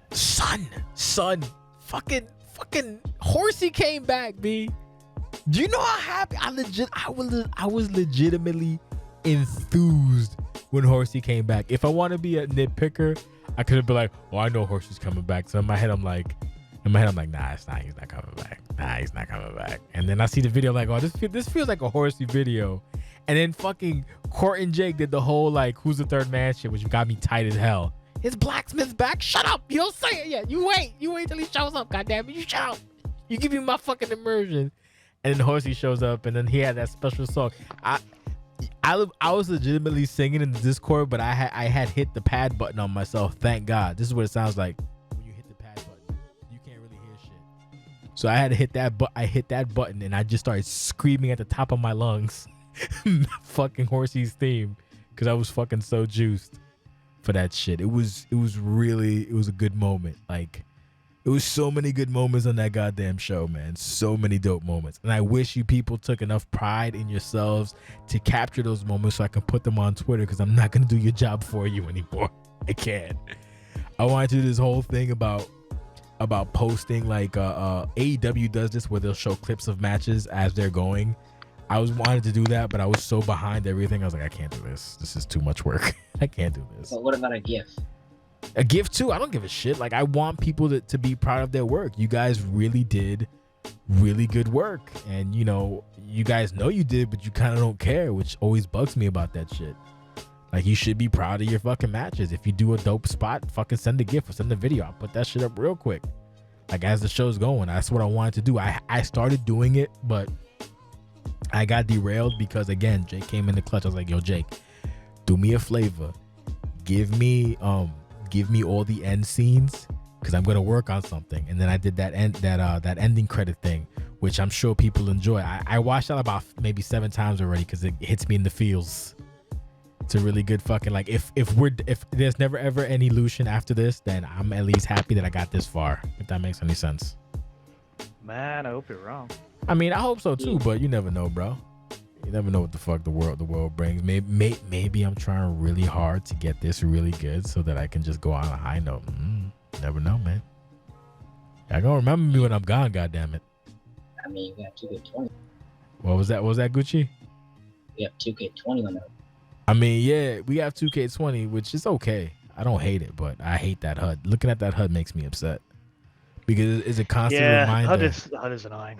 Son, fucking Horsey came back, B. Do you know how happy I was legitimately enthused when Horsey came back. If I want to be a nitpicker, I could have been like, oh, I know Horsey's coming back. So in my head I'm like, nah, he's not coming back. And then I see the video like, oh, this feels like a Horsey video. And then fucking Court and Jake did the whole like, who's the third man shit, which got me tight as hell. His blacksmith's back. Shut up. You don't say it yet. You wait till he shows up. Goddamn it. You shut up. You give me my fucking immersion. And then Horsey shows up, and then he had that special song. I was legitimately singing in the Discord, but I had hit the pad button on myself. Thank God. This is what it sounds like when you hit the pad button. You can't really hear shit. So I had to hit that. I hit that button, and I just started screaming at the top of my lungs, fucking Horsey's theme, because I was fucking so juiced for that shit. It was a good moment. Like, it was so many good moments on that goddamn show, man. So many dope moments. And I wish you people took enough pride in yourselves to capture those moments so I can put them on Twitter, because I'm not going to do your job for you anymore. I can't. I want to do this whole thing about posting, like AEW does this where they'll show clips of matches as they're going. I wanted to do that, but I was so behind everything. I was like, I can't do this. This is too much work. I can't do this. But what about a GIF? A gift too. I don't give a shit. Like, I want people to be proud of their work. You guys really did really good work, and you guys know you did, but you kind of don't care, which always bugs me about that shit. Like, you should be proud of your fucking matches. If you do a dope spot, fucking send a GIF or send a video. I'll put that shit up real quick, like, as the show's going. That's what I wanted to do. I started doing it, but I got derailed because, again, Jake came in the clutch. I was like, yo, Jake, do me a flavor. Give me all the end scenes, because I'm gonna work on something. And then I did that ending credit thing, which I'm sure people enjoy. I watched that about maybe 7 times already, because it hits me in the feels. It's a really good fucking, like, if there's never ever any Lucian after this, then I'm at least happy that I got this far, if that makes any sense. Man, I hope you're wrong. I mean, I hope so too, but you never know, bro. You never know what the fuck the world brings. Maybe I'm trying really hard to get this really good so that I can just go on a high note. Never know, man. Y'all gonna remember me when I'm gone, goddammit. I mean, we got 2K20. What was that? Gucci? We have 2K20 on that. I mean, yeah, we have 2K20, which is okay. I don't hate it, but I hate that HUD. Looking at that HUD makes me upset, because it's a constant reminder. HUD is annoying.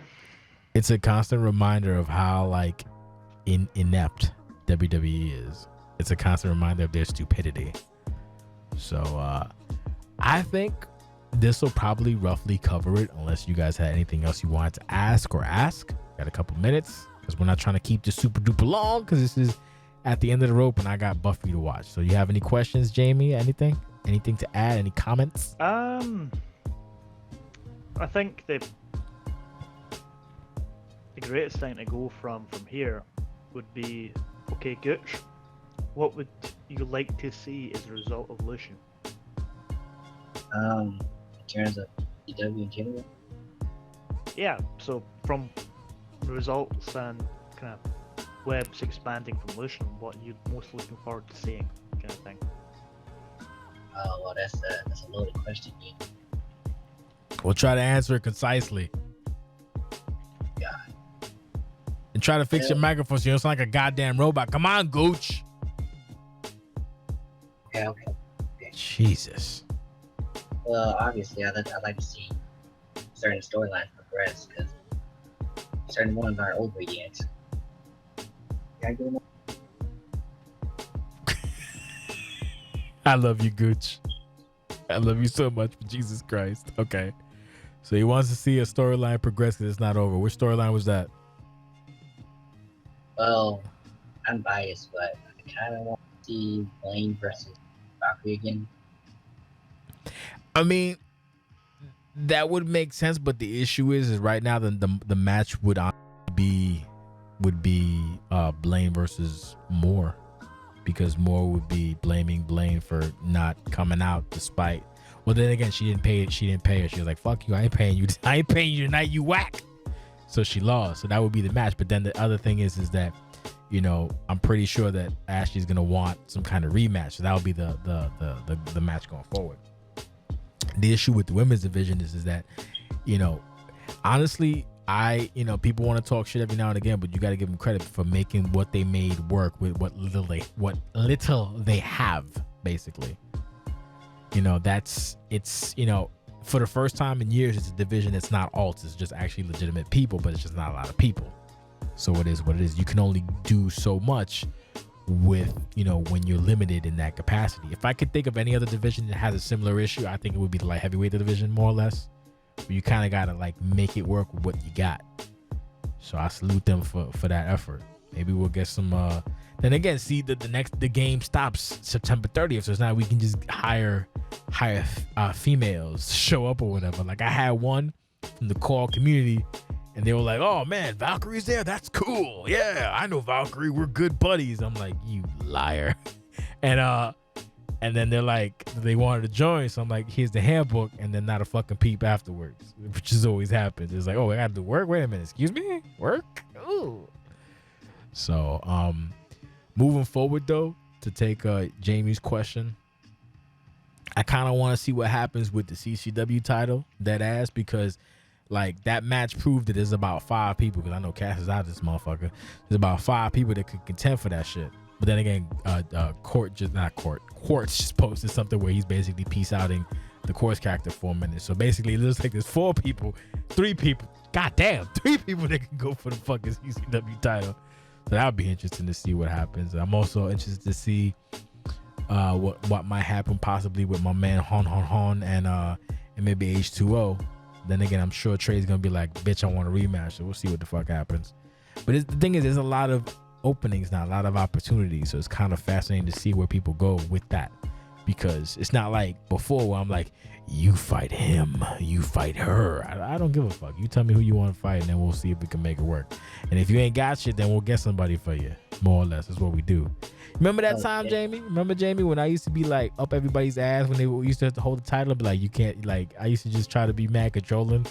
It's a constant reminder of how, like, inept WWE is. It's a constant reminder of their stupidity. So I think this will probably roughly cover it, unless you guys had anything else you wanted to ask. Got a couple minutes, because we're not trying to keep this super duper long, because this is at the end of the rope and I got Buffy to watch. So you have any questions, Jamie? Anything to add? Any comments? I think the greatest thing to go from here would be, okay, Gooch, what would you like to see as a result of Lucian? In terms of EW in general? Yeah, so from the results and kind of webs expanding from Lucian, what are you most looking forward to seeing, kind of thing? Oh, well, that's a loaded question, Ian. We'll try to answer it concisely. And try to fix your microphone so you don't sound like a goddamn robot. Come on, Gooch. Okay. Jesus. Well, obviously, I'd like to see certain storylines progress, because certain ones aren't over yet. Can I get them? I love you, Gooch. I love you so much, for Jesus Christ. Okay. So he wants to see a storyline progress because it's not over. Which storyline was that? Well, I'm biased, but I kind of want to see Blaine versus Valkyrie again. I mean, that would make sense, but the issue is right now the match would be Blaine versus Moore, because Moore would be blaming Blaine for not coming out despite. Well, then again, she didn't pay her. She was like, "Fuck you! I ain't paying you tonight. You whack." So she lost. So that would be the match. But then the other thing is that, you know, I'm pretty sure that Ashley's gonna want some kind of rematch. So that would be the match going forward. The issue with the women's division is that, you know, honestly, people want to talk shit every now and again, but you got to give them credit for making what they made work with what little they have, basically. You know, you know, for the first time in years, it's a division that's not alts. It's just actually legitimate people, but it's just not a lot of people. So it is what it is. You can only do so much with, you know, when you're limited in that capacity. If I could think of any other division that has a similar issue, I think it would be the light heavyweight division, more or less. But you kind of got to like make it work with what you got. So I salute them for that effort. Maybe we'll get some then again, see the game stops September 30th, so it's not we can just hire females to show up or whatever. Like I had one from the call community and they were like, "Oh man, Valkyrie's there. That's cool. Yeah, I know Valkyrie. We're good buddies." I'm like, "You liar." And then they're like, they wanted to join. So I'm like, "Here's the handbook," and then not a fucking peep afterwards, which is always happens. It's like, "Oh, I got to do work. Wait a minute. Excuse me, work." Ooh. So, moving forward though, to take Jamie's question, I kind of want to see what happens with the CCW title, that ass, because like that match proved that there's about 5 people, because I know Cass is out of this motherfucker. There's about 5 people that could contend for that shit. But then again, Quartz just posted something where he's basically peace outing the Quartz character for a minute. So basically it looks like there's 3 people, goddamn, 3 people that can go for the fucking CCW title. So that would be interesting to see what happens. I'm also interested to see what might happen possibly with my man Hon and maybe H2O. Then again, I'm sure Trey's gonna be like, "Bitch, I want a rematch." So we'll see what the fuck happens. But the thing is, there's a lot of openings now, a lot of opportunities. So it's kind of fascinating to see where people go with that, because it's not like before where I'm like, "You fight him, you fight her." I don't give a fuck. You tell me who you want to fight, and then we'll see if we can make it work. And if you ain't got shit, then we'll get somebody for you. More or less, that's what we do. Remember that time, Jamie? Remember, Jamie, when I used to be like up everybody's ass when they used to have to hold the title? Be like, you can't, like, I used to just try to be mad controlling.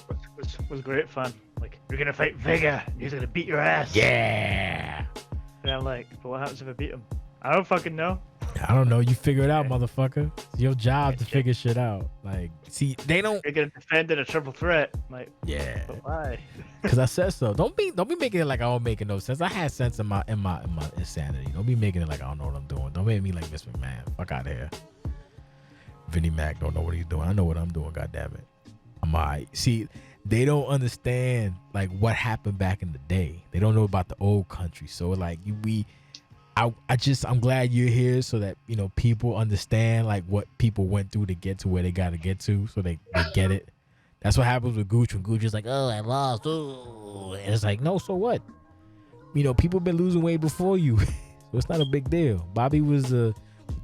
Was great fun. Like, you're gonna fight Vega, and he's gonna beat your ass. Yeah. And I'm like, but what happens if I beat him? I don't fucking know. I don't know. You figure it out, motherfucker. It's your job to figure shit out. Like, see, they don't. You're gonna defend in a triple threat. I'm like, yeah. But why? Because I said so. Don't be making it like I don't making no sense. I had sense in my insanity. Don't be making it like I don't know what I'm doing. Don't make me like Miss McMahon. Fuck out of here. Vinnie Mac don't know what he's doing. I know what I'm doing. God damn it. I'm alright. See, they don't understand like what happened back in the day. They don't know about the old country. So like I'm glad you're here so that, you know, people understand like what people went through to get to where they got to get to, so they get it. That's what happens with Gooch when Gooch is like, "Oh, I lost." Ooh. And it's like, no, so what? You know, people been losing weight before you. So it's not a big deal. Bobby was a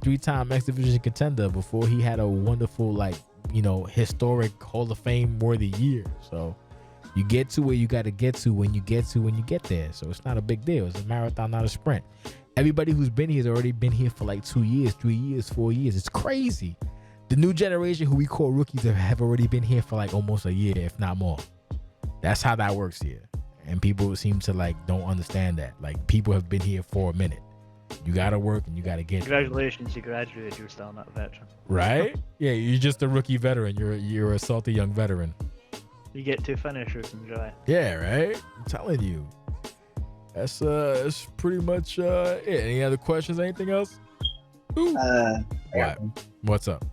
3-time X Division contender before he had a wonderful, like, you know, historic Hall of Fame worthy year. So you get to where you got to get to when you get there. So it's not a big deal. It's a marathon, not a sprint. Everybody who's been here has already been here for like 2 years, 3 years, 4 years. It's crazy. The new generation, who we call rookies, have already been here for like almost a year, if not more. That's how that works here. And people seem to like don't understand that. Like, people have been here for a minute. You gotta work and you gotta get. Congratulations, you graduated. You're still not a veteran. Right? Yeah, you're just a rookie veteran. You're a salty young veteran. You get 2 finishers. Enjoy. Yeah, right? I'm telling you. That's pretty much it. Any other questions? Anything else? Ooh. What? What's up?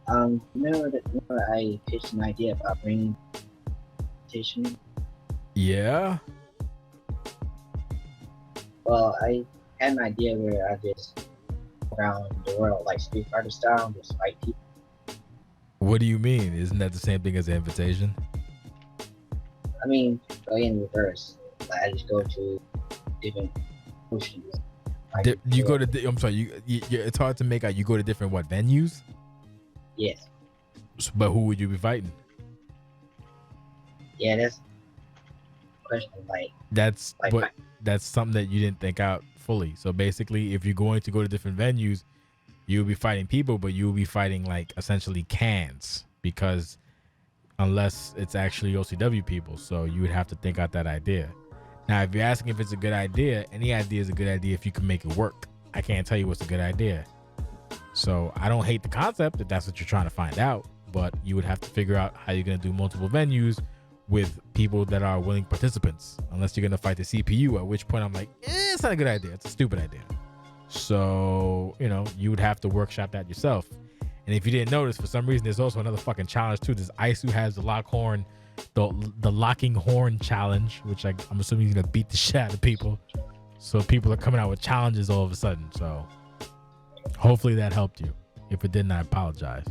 Remember I pitched an idea about bringing competition? Yeah. Well, I had an idea where I just around the world like Street Fighter style, just fight people. What do you mean? Isn't that the same thing as an invitation? I mean, going in reverse. Like, I just go to different oceans. You go to. I'm sorry. You. It's hard to make out. You go to different what venues? Yes. But who would you be fighting? Yeah, that's a question. That's something that you didn't think out fully. So basically, if you're going to go to different venues, you'll be fighting people, but you'll be fighting like essentially cans, because unless it's actually OCW people, so you would have to think out that idea. Now, if you're asking if it's a good idea, any idea is a good idea if you can make it work. I can't tell you what's a good idea. So I don't hate the concept if that's what you're trying to find out, but you would have to figure out how you're going to do multiple venues with people that are willing participants, unless you're going to fight the CPU, at which point I'm like, it's not a good idea. It's a stupid idea. So, you know, you would have to workshop that yourself. And if you didn't notice, for some reason, there's also another fucking challenge too. There's Ice, who has the the locking horn challenge, which I'm assuming he's going to beat the shit out of people. So people are coming out with challenges all of a sudden. So hopefully that helped you. If it didn't, I apologize.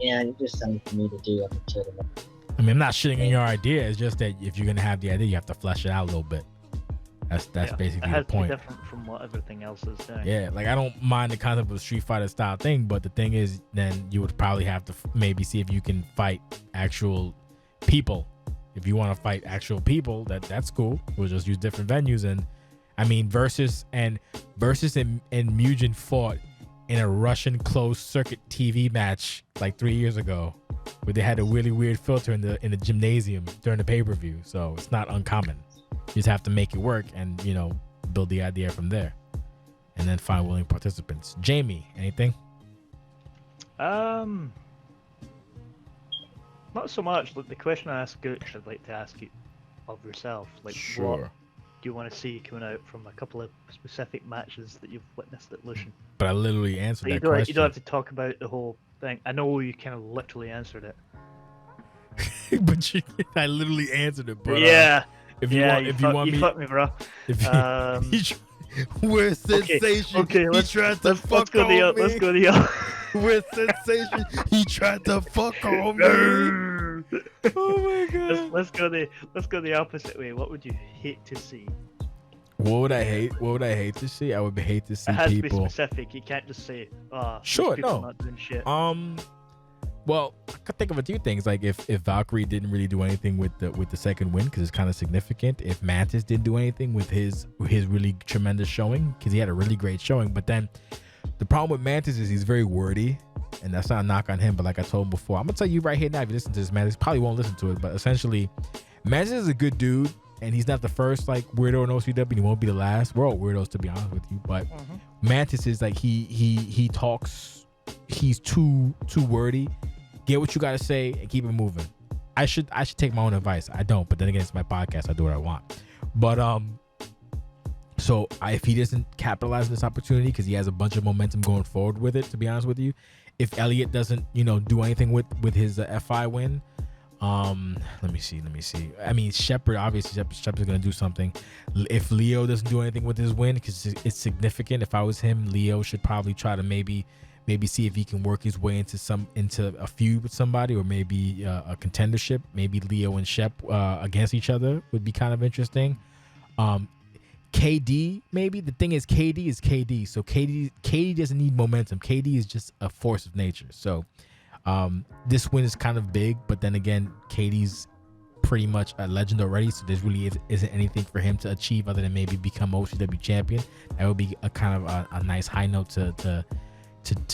Yeah, it's just something for me to do up until the moment. I mean, I'm not shitting on your idea. It's just that if you're going to have the idea, you have to flesh it out a little bit. That's basically the point. It has to be different from what everything else is doing. Yeah, like I don't mind the concept of a Street Fighter style thing, but the thing is, then you would probably have to maybe see if you can fight actual people. If you want to fight actual people, that's cool. We'll just use different venues. And I mean, Versus and Mugen fought in a Russian closed circuit TV match like 3 years ago, where they had a really weird filter in the gymnasium during the pay-per-view. So it's not uncommon. You just have to make it work and, you know, build the idea from there, and then find willing participants. Jamie, anything? Not so much. Like the question I asked Gooch, I'd like to ask you of yourself. Like, sure. What do you want to see coming out from a couple of specific matches that you've witnessed at Lucian? But I literally answered that question. question. You don't have to talk about the whole thing. I know you kind of literally answered it. But I literally answered it, bro. Yeah. If you want me, fucked me, bro. We're sensation. Okay, let's go to the let's go the We're sensation. He tried to fuck on me. Oh my god. Let's go the opposite way. What would you hate to see? What would I hate to see? I would hate to see it has people. To be specific. You can't just say, sure, people no. not doing shit. Well, I could think of a few things. Like if Valkyrie didn't really do anything with the second win, because it's kind of significant. If Mantis didn't do anything with his really tremendous showing, because he had a really great showing. But then the problem with Mantis is he's very wordy, and that's not a knock on him. But like I told him before, I'm gonna tell you right here now. If you listen to this, Mantis probably won't listen to it. But essentially, Mantis is a good dude, and he's not the first like weirdo in OCW. And he won't be the last. We're all weirdos, to be honest with you. But Mantis is like he talks. He's too wordy. Get what you gotta say and keep it moving. I should take my own advice. I don't, but then again, it's my podcast. I do what I want. But so if he doesn't capitalize on this opportunity, because he has a bunch of momentum going forward with it, to be honest with you, if Elliot doesn't, do anything with his FI win, let me see. I mean, Shepard, obviously, Shepard's gonna do something. If Leo doesn't do anything with his win, because it's significant. If I was him, Leo should probably try to maybe see if he can work his way into a feud with somebody, or maybe a contendership. Maybe Leo and Shep against each other would be kind of interesting. KD, maybe. The thing is, KD is KD. So KD doesn't need momentum. KD is just a force of nature. So this win is kind of big, but then again, KD's pretty much a legend already. So there's really isn't anything for him to achieve other than maybe become OCW champion. That would be a kind of a nice high note to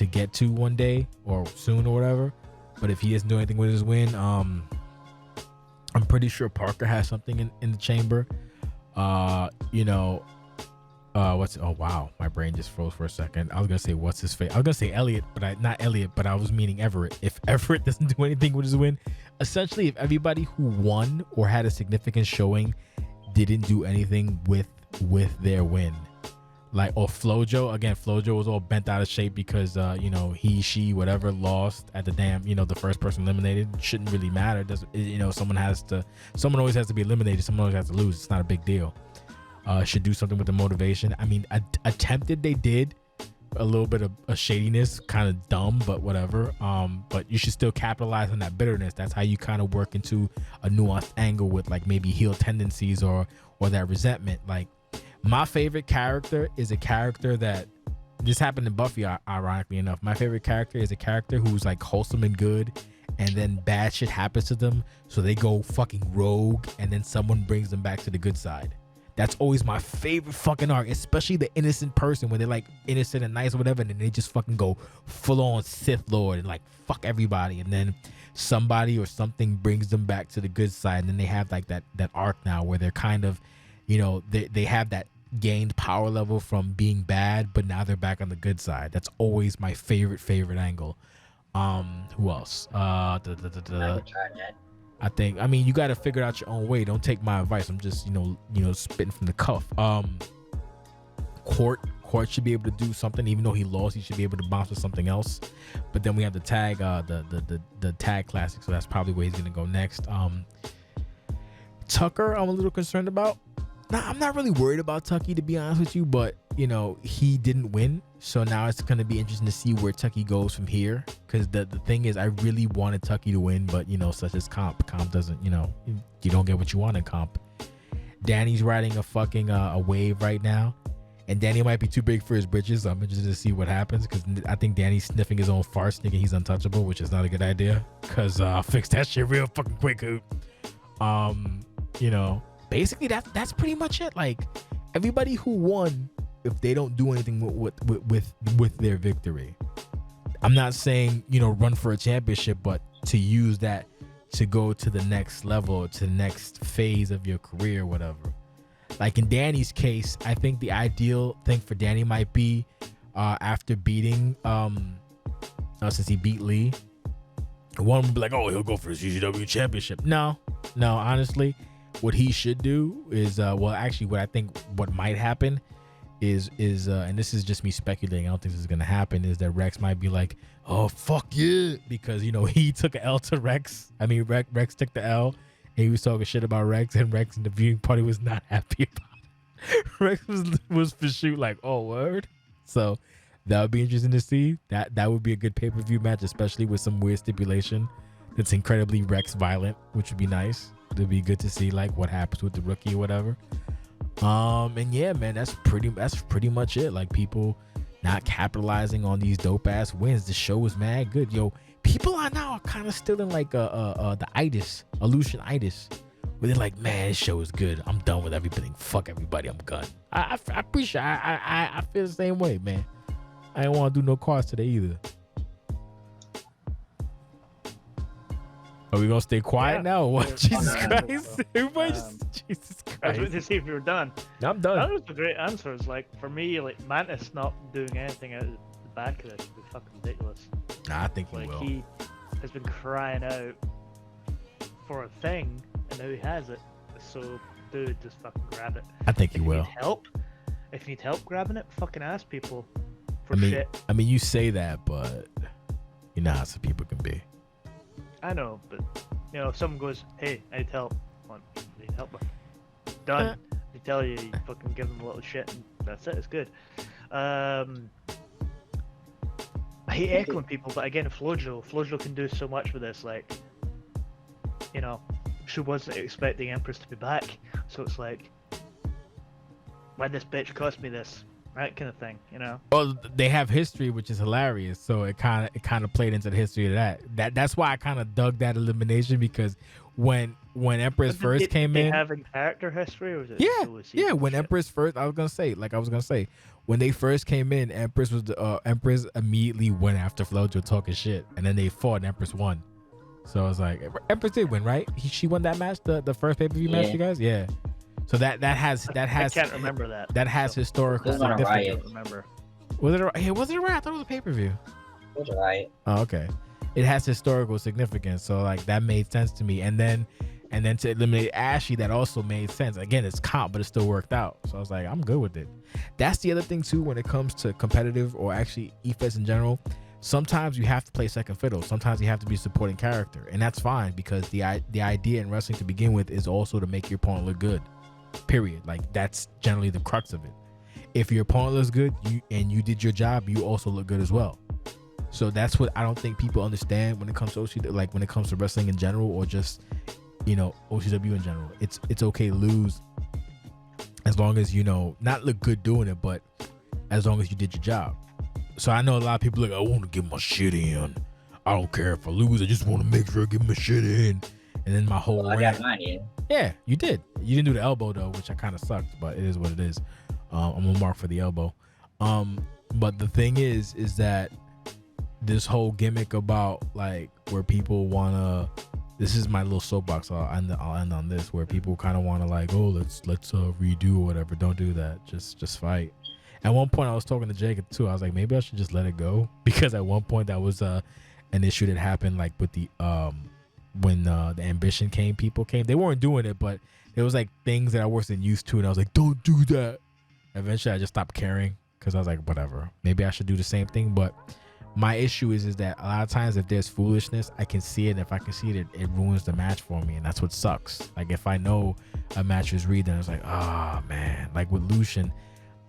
get to one day or soon or whatever. But if he doesn't do anything with his win, I'm pretty sure Parker has something in the chamber. Oh wow, my brain just froze for a second. I was gonna say what's his face. I was gonna say Elliot, but not Elliot, but I was meaning Everett. If Everett doesn't do anything with his win, essentially if everybody who won or had a significant showing didn't do anything with their win, like, or Flojo was all bent out of shape because she whatever lost at the damn, the first person eliminated. Shouldn't really matter. Doesn't, someone always has to be eliminated. Someone always has to lose. It's not a big deal. Should do something with the motivation. I mean, attempted they did, a little bit of a shadiness, kind of dumb, but whatever. But you should still capitalize on that bitterness. That's how you kind of work into a nuanced angle with like maybe heel tendencies or that resentment. Like my favorite character is a character that this happened in Buffy, ironically enough. My favorite character is a character who's like wholesome and good, and then bad shit happens to them, so they go fucking rogue, and then someone brings them back to the good side. That's always my favorite fucking arc, especially the innocent person when they're like innocent and nice or whatever, and then they just fucking go full on Sith Lord and like fuck everybody, and then somebody or something brings them back to the good side, and then they have like that arc now where they're kind of, you know, they have that gained power level from being bad, but now they're back on the good side. That's always my favorite angle. Who else? I think, I mean, you got to figure it out your own way. Don't take my advice. I'm just, you know, spitting from the cuff. Court should be able to do something. Even though he lost, he should be able to bounce with something else. But then we have the tag, the tag classic. So that's probably where he's gonna go next. Tucker, I'm a little concerned about. Now, I'm not really worried about Tucky, to be honest with you, but you know, he didn't win. So now it's going to be interesting to see where Tucky goes from here. Because the thing is, I really wanted Tucky to win, but you know, such as comp doesn't, you know, you don't get what you want in comp. Danny's riding a fucking a wave right now, and Danny might be too big for his britches. So I'm interested to see what happens, because I think Danny's sniffing his own farts, thinking he's untouchable, which is not a good idea. Because fix that shit real fucking quick, hoot. You know, basically that's pretty much it. Like everybody who won, if they don't do anything with their victory, I'm not saying, you know, run for a championship, but to use that to go to the next level, to the next phase of your career, whatever. Like in Danny's case, I think the ideal thing for Danny might be after beating since he beat Lee, one would be like, oh, he'll go for his UCW championship. No, honestly, what he should do is well, actually, what might happen is and this is just me speculating, I don't think this is gonna happen, is that Rex might be like, oh fuck yeah, because you know he took an L to Rex. I mean, Rex took the L and he was talking shit about Rex, and Rex in the viewing party was not happy about it. Rex was for shoot like, oh word. So that would be interesting to see. That would be a good pay-per-view match, especially with some weird stipulation that's incredibly Rex violent, which would be nice. It'd be good to see like what happens with the rookie or whatever. And yeah, man, that's pretty much it. Like people not capitalizing on these dope ass wins. The show is mad good. Yo, people are now kind of still in like the illusion itis, where they're like, man, this show is good. I'm done with everything. Fuck everybody. I'm gone. I appreciate. I feel the same way, man. I don't want to do no cards today either. Are we gonna stay quiet now? Or what? Jesus Christ! Everybody just Jesus Christ! I was waiting to see if you were done. I'm done. That was a great answer. It's like for me, like Mantis not doing anything out of the back of this would be fucking ridiculous. Nah, I think he like will. He has been crying out for a thing, and now he has it. So, dude, just fucking grab it. I think he will. If you need help grabbing it, fucking ask people for shit. I mean, you say that, but you know how some people can be. I know, but you know, if someone goes, "Hey, I need help," I need help. Done. They tell you, you fucking give them a little shit, and that's it. It's good. I hate echoing people, but again, Flojo can do so much with this. Like, you know, she wasn't expecting Empress to be back, so it's like, why this bitch cost me this? Right, kind of thing, you know. Well, they have history, which is hilarious. So it kind of played into the history of that's why I kind of dug that elimination, because when Empress first came in, having character history, or was it yeah. When Empress first, I was gonna say when they first came in, Empress immediately went after Flojo talking shit, and then they fought, and Empress won. So I was like, Empress did win, right? She won that match, the first pay-per-view match, you guys, yeah. So that has I can't remember that. That has historical significance. I don't remember. Was it a riot? I thought it was a pay-per-view. It was a riot. Oh, okay. It has historical significance, so like that made sense to me. And then to eliminate Ashley, that also made sense. Again, it's comp, but it still worked out. So I was like, I'm good with it. That's the other thing too when it comes to competitive or actually EFES in general. Sometimes you have to play second fiddle. Sometimes you have to be a supporting character, and that's fine, because the idea in wrestling to begin with is also to make your opponent look good. Period. Like that's generally the crux of it. if your opponent looks good, you did your job, you also look good as well. So that's what I don't think people understand when it comes to OCW, like when it comes to wrestling in general, or just, you know, OCW in general. It's okay to lose as long as, you know, not look good doing it, but as long as you did your job. So I know a lot of people like, I want to get my shit in. I don't care if I lose. I just want to make sure I get my shit in. And then my whole I got mine in. Yeah, you did. You didn't do the elbow though, which I kind of sucked, but it is what it is. I'm gonna mark for the elbow. But the thing is that this whole gimmick about like where people wanna, this is my little soapbox. I'll end on this, where people kind of wanna like, oh, let's redo or whatever. Don't do that. Just fight. At one point, I was talking to Jake too. I was like, maybe I should just let it go, because at one point that was an issue that happened like with the when the Ambition people came. They weren't doing it, but there was like things that I wasn't used to, and I was like, don't do that. Eventually, I just stopped caring, because I was like, whatever. Maybe I should do the same thing. But my issue is that a lot of times if there's foolishness, I can see it. And if I can see it, it ruins the match for me, and that's what sucks. Like if I know a match is redone, it's like, oh man. Like with Lucian,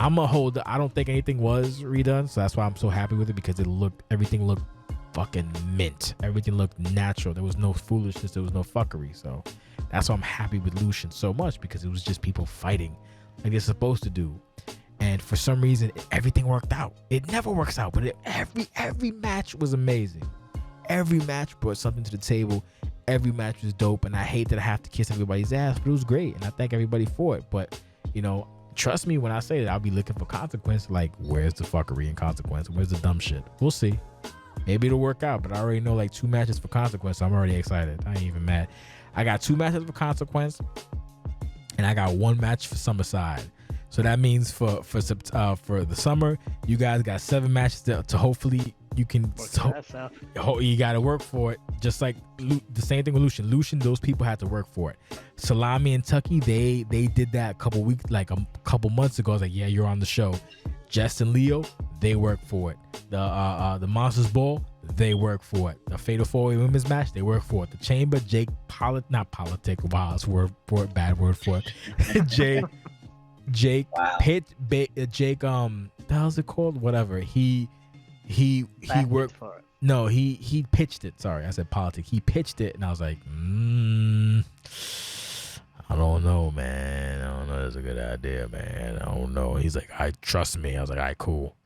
I don't think anything was redone, so that's why I'm so happy with it, because everything looked fucking mint. Everything looked natural. There was no foolishness. There was no fuckery. So that's why I'm happy with Lucian so much, because it was just people fighting like they're supposed to do. And for some reason, everything worked out. It never works out, but every match was amazing. Every match brought something to the table. Every match was dope, and I hate that I have to kiss everybody's ass, but it was great, and I thank everybody for it. But you know, trust me when I say that I'll be looking for consequence. Like, where's the fuckery and consequence? Where's the dumb shit? We'll see. Maybe it'll work out, but I already know like 2 matches for consequence, so I'm already excited. I ain't even mad. I got 2 matches for consequence, and I got 1 match for Summerside. So that means for the summer, you guys got 7 matches to hopefully you can. You got to work for it, just like the same thing with Lucian. Lucian, those people had to work for it. Salami and Tucky, they did that a couple months ago. I was like, yeah, you're on the show. Jess and Leo, they work for it. The Monsters Ball, they work for it. The Fatal 4-Way Women's Match, they work for it. The Chamber, Jake not politic. Wow, it's bad word for it. Jake wow. Jake the hell's it called? Whatever. He worked for it. No, he pitched it. Sorry, I said politics. He pitched it, and I was like, I don't know, man. I don't know. That's a good idea, man. I don't know. He's like, trust me. I was like, all right, cool.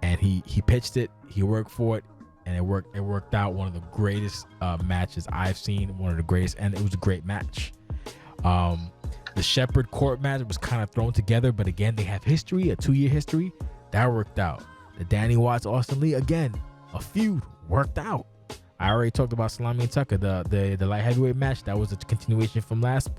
And he pitched it. He worked for it, and it worked out. One of the greatest matches I've seen. One of the greatest, and it was a great match. The Shepherd Court match was kind of thrown together, but again, they have history, a 2-year history. That worked out. The Danny Watts, Austin Lee, again, a feud worked out. I already talked about Salami and Tucker, the light heavyweight match. That was a continuation from last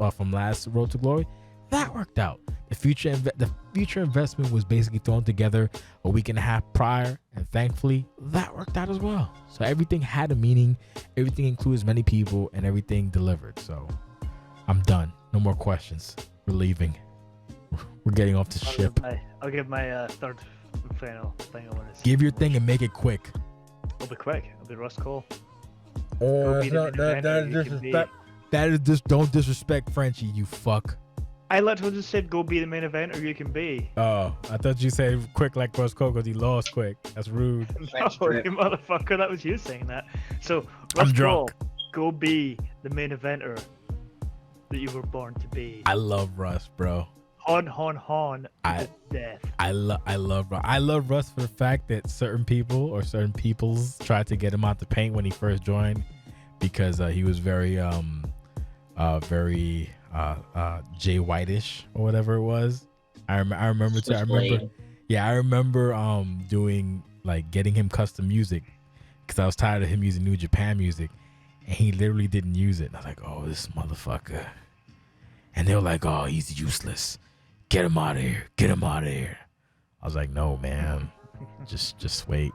Road to Glory. That worked out. The future investment was basically thrown together a week and a half prior, and thankfully, that worked out as well. So everything had a meaning. Everything includes many people, and everything delivered. So I'm done. No more questions. We're leaving. We're getting off the ship. I'll give my third and final thing I want to say. Give your thing and make it quick. I'll be quick. I'll be Russ Cole. That is disrespect. That is just, don't disrespect Frenchie, you fuck. I literally just said go be the main event or you can be. Oh, I thought you said quick like Russ Cole because he lost quick. That's rude. No, you motherfucker. That was you saying that. So, Russ Cole, go be the main eventer that you were born to be. I love Russ, bro. Hon to death. I love Russ. I love Russ for the fact that certain people or certain peoples tried to get him out the paint when he first joined, because he was very Jay Whitish or whatever it was. I remember doing like getting him custom music because I was tired of him using New Japan music, and he literally didn't use it. And I was like, oh, this motherfucker. And they were like, oh, he's useless. Get him out of here. Get him out of here. I was like, no, man. Just wait.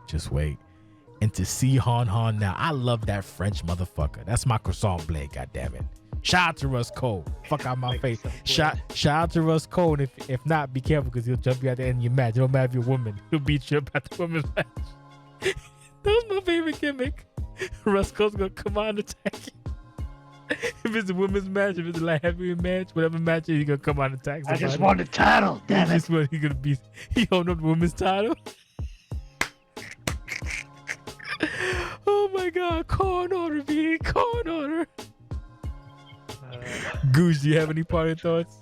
And to see Han now, I love that French motherfucker. That's my croissant blade, goddammit. Shout out to Russ Cole. Fuck out my face. Shout out to Russ Cole. And if not, be careful because he'll jump you at the end of your match. It don't matter if you're a woman. He'll beat you up at the women's match. That was my favorite gimmick. Russ Cole's gonna come on and attack you. If it's a women's match, if it's a light heavyweight match, whatever match is, he's gonna come out and attack somebody. I just want the title, damn it. Just what he gonna be. He holding up the women's title. Oh my God! Call an order, B. Call an order. Gooch, do you have any parting thoughts?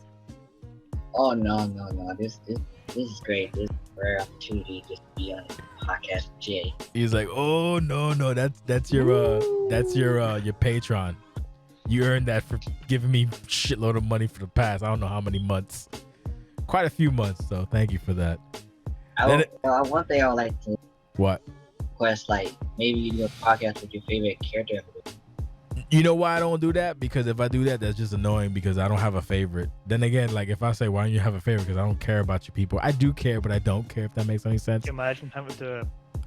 Oh no. This is great. This is a rare opportunity just to be on a podcast with Jay. He's like, oh no, that's your Patreon. You earned that for giving me shitload of money for the past, I don't know how many months. Quite a few months, so thank you for that. One thing I would like to What? request, like maybe you do a podcast with your favorite character. You know why I don't do that? Because if I do that, that's just annoying because I don't have a favorite. Then again, like if I say, why don't you have a favorite? Because I don't care about your people. I do care, but I don't care, if that makes any sense. Can you imagine having to do a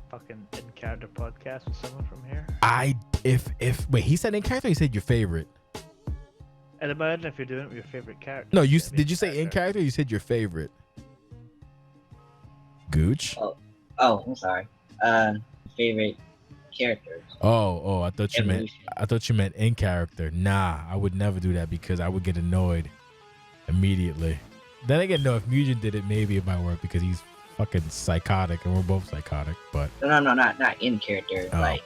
fucking in-character podcast with someone from here? Wait, he said in character or he said your favorite? And imagine if you're doing it with your favorite character. No, did you say in character or you said your favorite? Gooch? Oh, I'm sorry. Favorite characters. Oh, I thought you meant in character. Nah, I would never do that because I would get annoyed immediately. Then again, no, if Mugen did it, maybe it might work because he's fucking psychotic and we're both psychotic. But no, not in character. Oh. Like.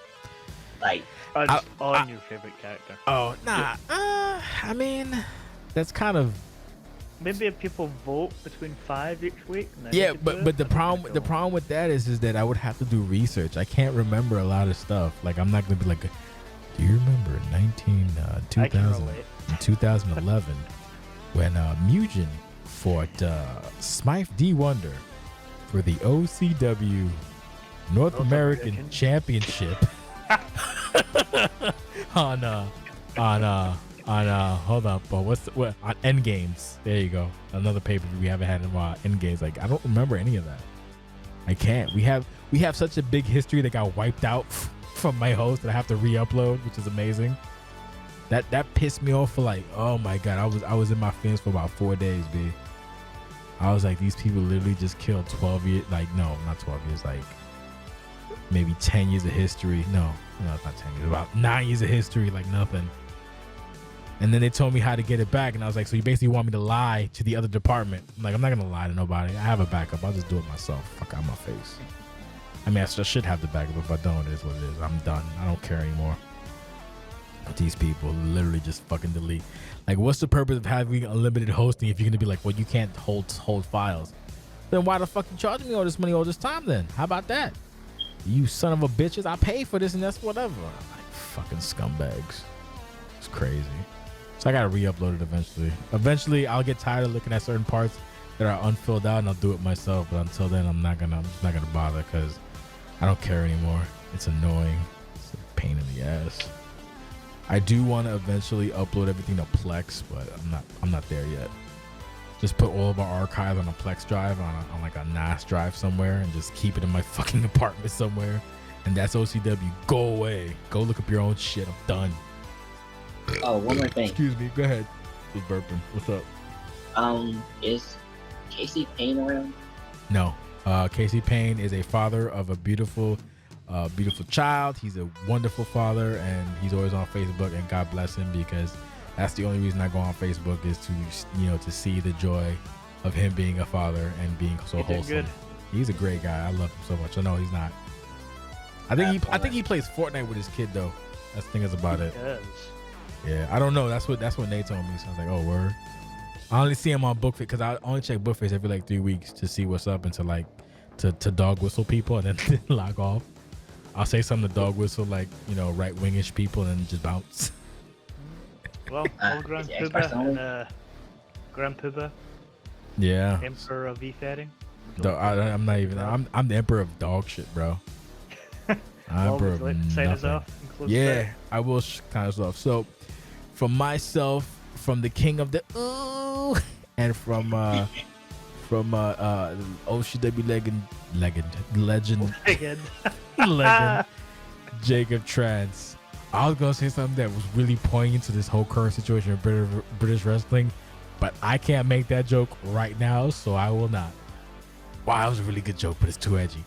Just on your favorite character. Oh, nah. I mean, that's kind of. Maybe if people vote between 5 each week. Yeah, but the problem with that is that I would have to do research. I can't remember a lot of stuff. Like I'm not gonna be like, do you remember 2011 when Mugen fought Smythe D Wonder for the OCW North American Championship on hold up, on End Games. There you go, another paper we haven't had in a while. End Games, like I don't remember any of that. I can't. We have such a big history that got wiped out from my host that I have to re-upload, which is amazing. That pissed me off for like, oh my God, I was in my feelings for about 4 days, B. I was like, these people literally just killed 12 years, like no, not 12 years, like maybe 10 years of history. No, it's not 10 years, about 9 years of history, like nothing. And then they told me how to get it back. And I was like, so you basically want me to lie to the other department? I'm like, I'm not going to lie to nobody. I have a backup. I'll just do it myself. Fuck out my face. I mean, I should have the backup. If I don't, it is what it is. I'm done. I don't care anymore. But these people literally just fucking delete. Like, what's the purpose of having unlimited hosting if you're going to be like, well, you can't hold files? Then why the fuck you charging me all this money all this time then? How about that? You son of a bitches. I pay for this and that's whatever. Like, fucking scumbags. It's crazy. So I gotta re-upload it eventually. Eventually, I'll get tired of looking at certain parts that are unfilled out, and I'll do it myself. But until then, I'm just not gonna bother because I don't care anymore. It's annoying. It's a pain in the ass. I do want to eventually upload everything to Plex, but I'm not there yet. Just put all of our archives on a Plex drive, on like a NAS drive somewhere, and just keep it in my fucking apartment somewhere. And that's OCW. Go away. Go look up your own shit. I'm done. Oh, one more thing. Excuse me. Go ahead. Just burping. What's up? Is Casey Payne around? No. Casey Payne is a father of a beautiful child. He's a wonderful father, and he's always on Facebook. And God bless him, because that's the only reason I go on Facebook is to see the joy of him being a father and being so wholesome. Good. He's a great guy. I love him so much. I know he's not. I think he plays Fortnite with his kid though. That's the thing is about it. Yeah, I don't know. That's what Nate told me. So I was like, oh, word. I only see him on Bookface because I only check Bookface every like 3 weeks to see what's up and to dog whistle people and then log off. I'll say something to dog whistle like right wingish people and then just bounce. Well, Grand Puba and Grand Puba. Yeah. Emperor of E-Fetting. I'm not even. I'm the emperor of dog shit, bro. Emperor of nothing. Yeah, I will kind of off. So, from myself, from the king of the ooh, and from OCW legend, Jacob Trance. I was gonna say something that was really poignant to this whole current situation of British wrestling, but I can't make that joke right now, so I will not. Wow, that was a really good joke, but it's too edgy.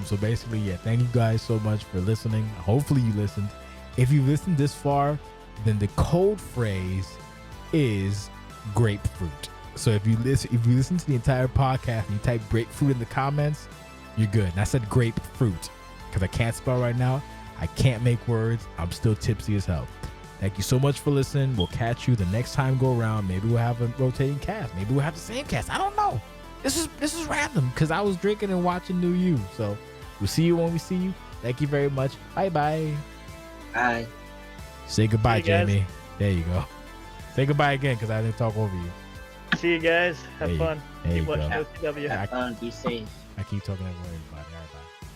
So basically, yeah, thank you guys so much for listening. Hopefully you listened. If you listened this far, then the code phrase is grapefruit. So if you listen to the entire podcast and you type grapefruit in the comments, you're good. And I said grapefruit because I can't spell right now. I can't make words. I'm still tipsy as hell. Thank you so much for listening. We'll catch you the next time go around. Maybe we'll have a rotating cast. Maybe we'll have the same cast. I don't know. This is random because I was drinking and watching New You. So we'll see you when we see you. Thank you very much. Bye. Bye. Say goodbye, See you guys. Jamie. There you go. Say goodbye again because I didn't talk over you. See you guys. Have fun. There you Keep watching go. OCW. Have fun. Be safe. I keep talking over everybody. All right, bye.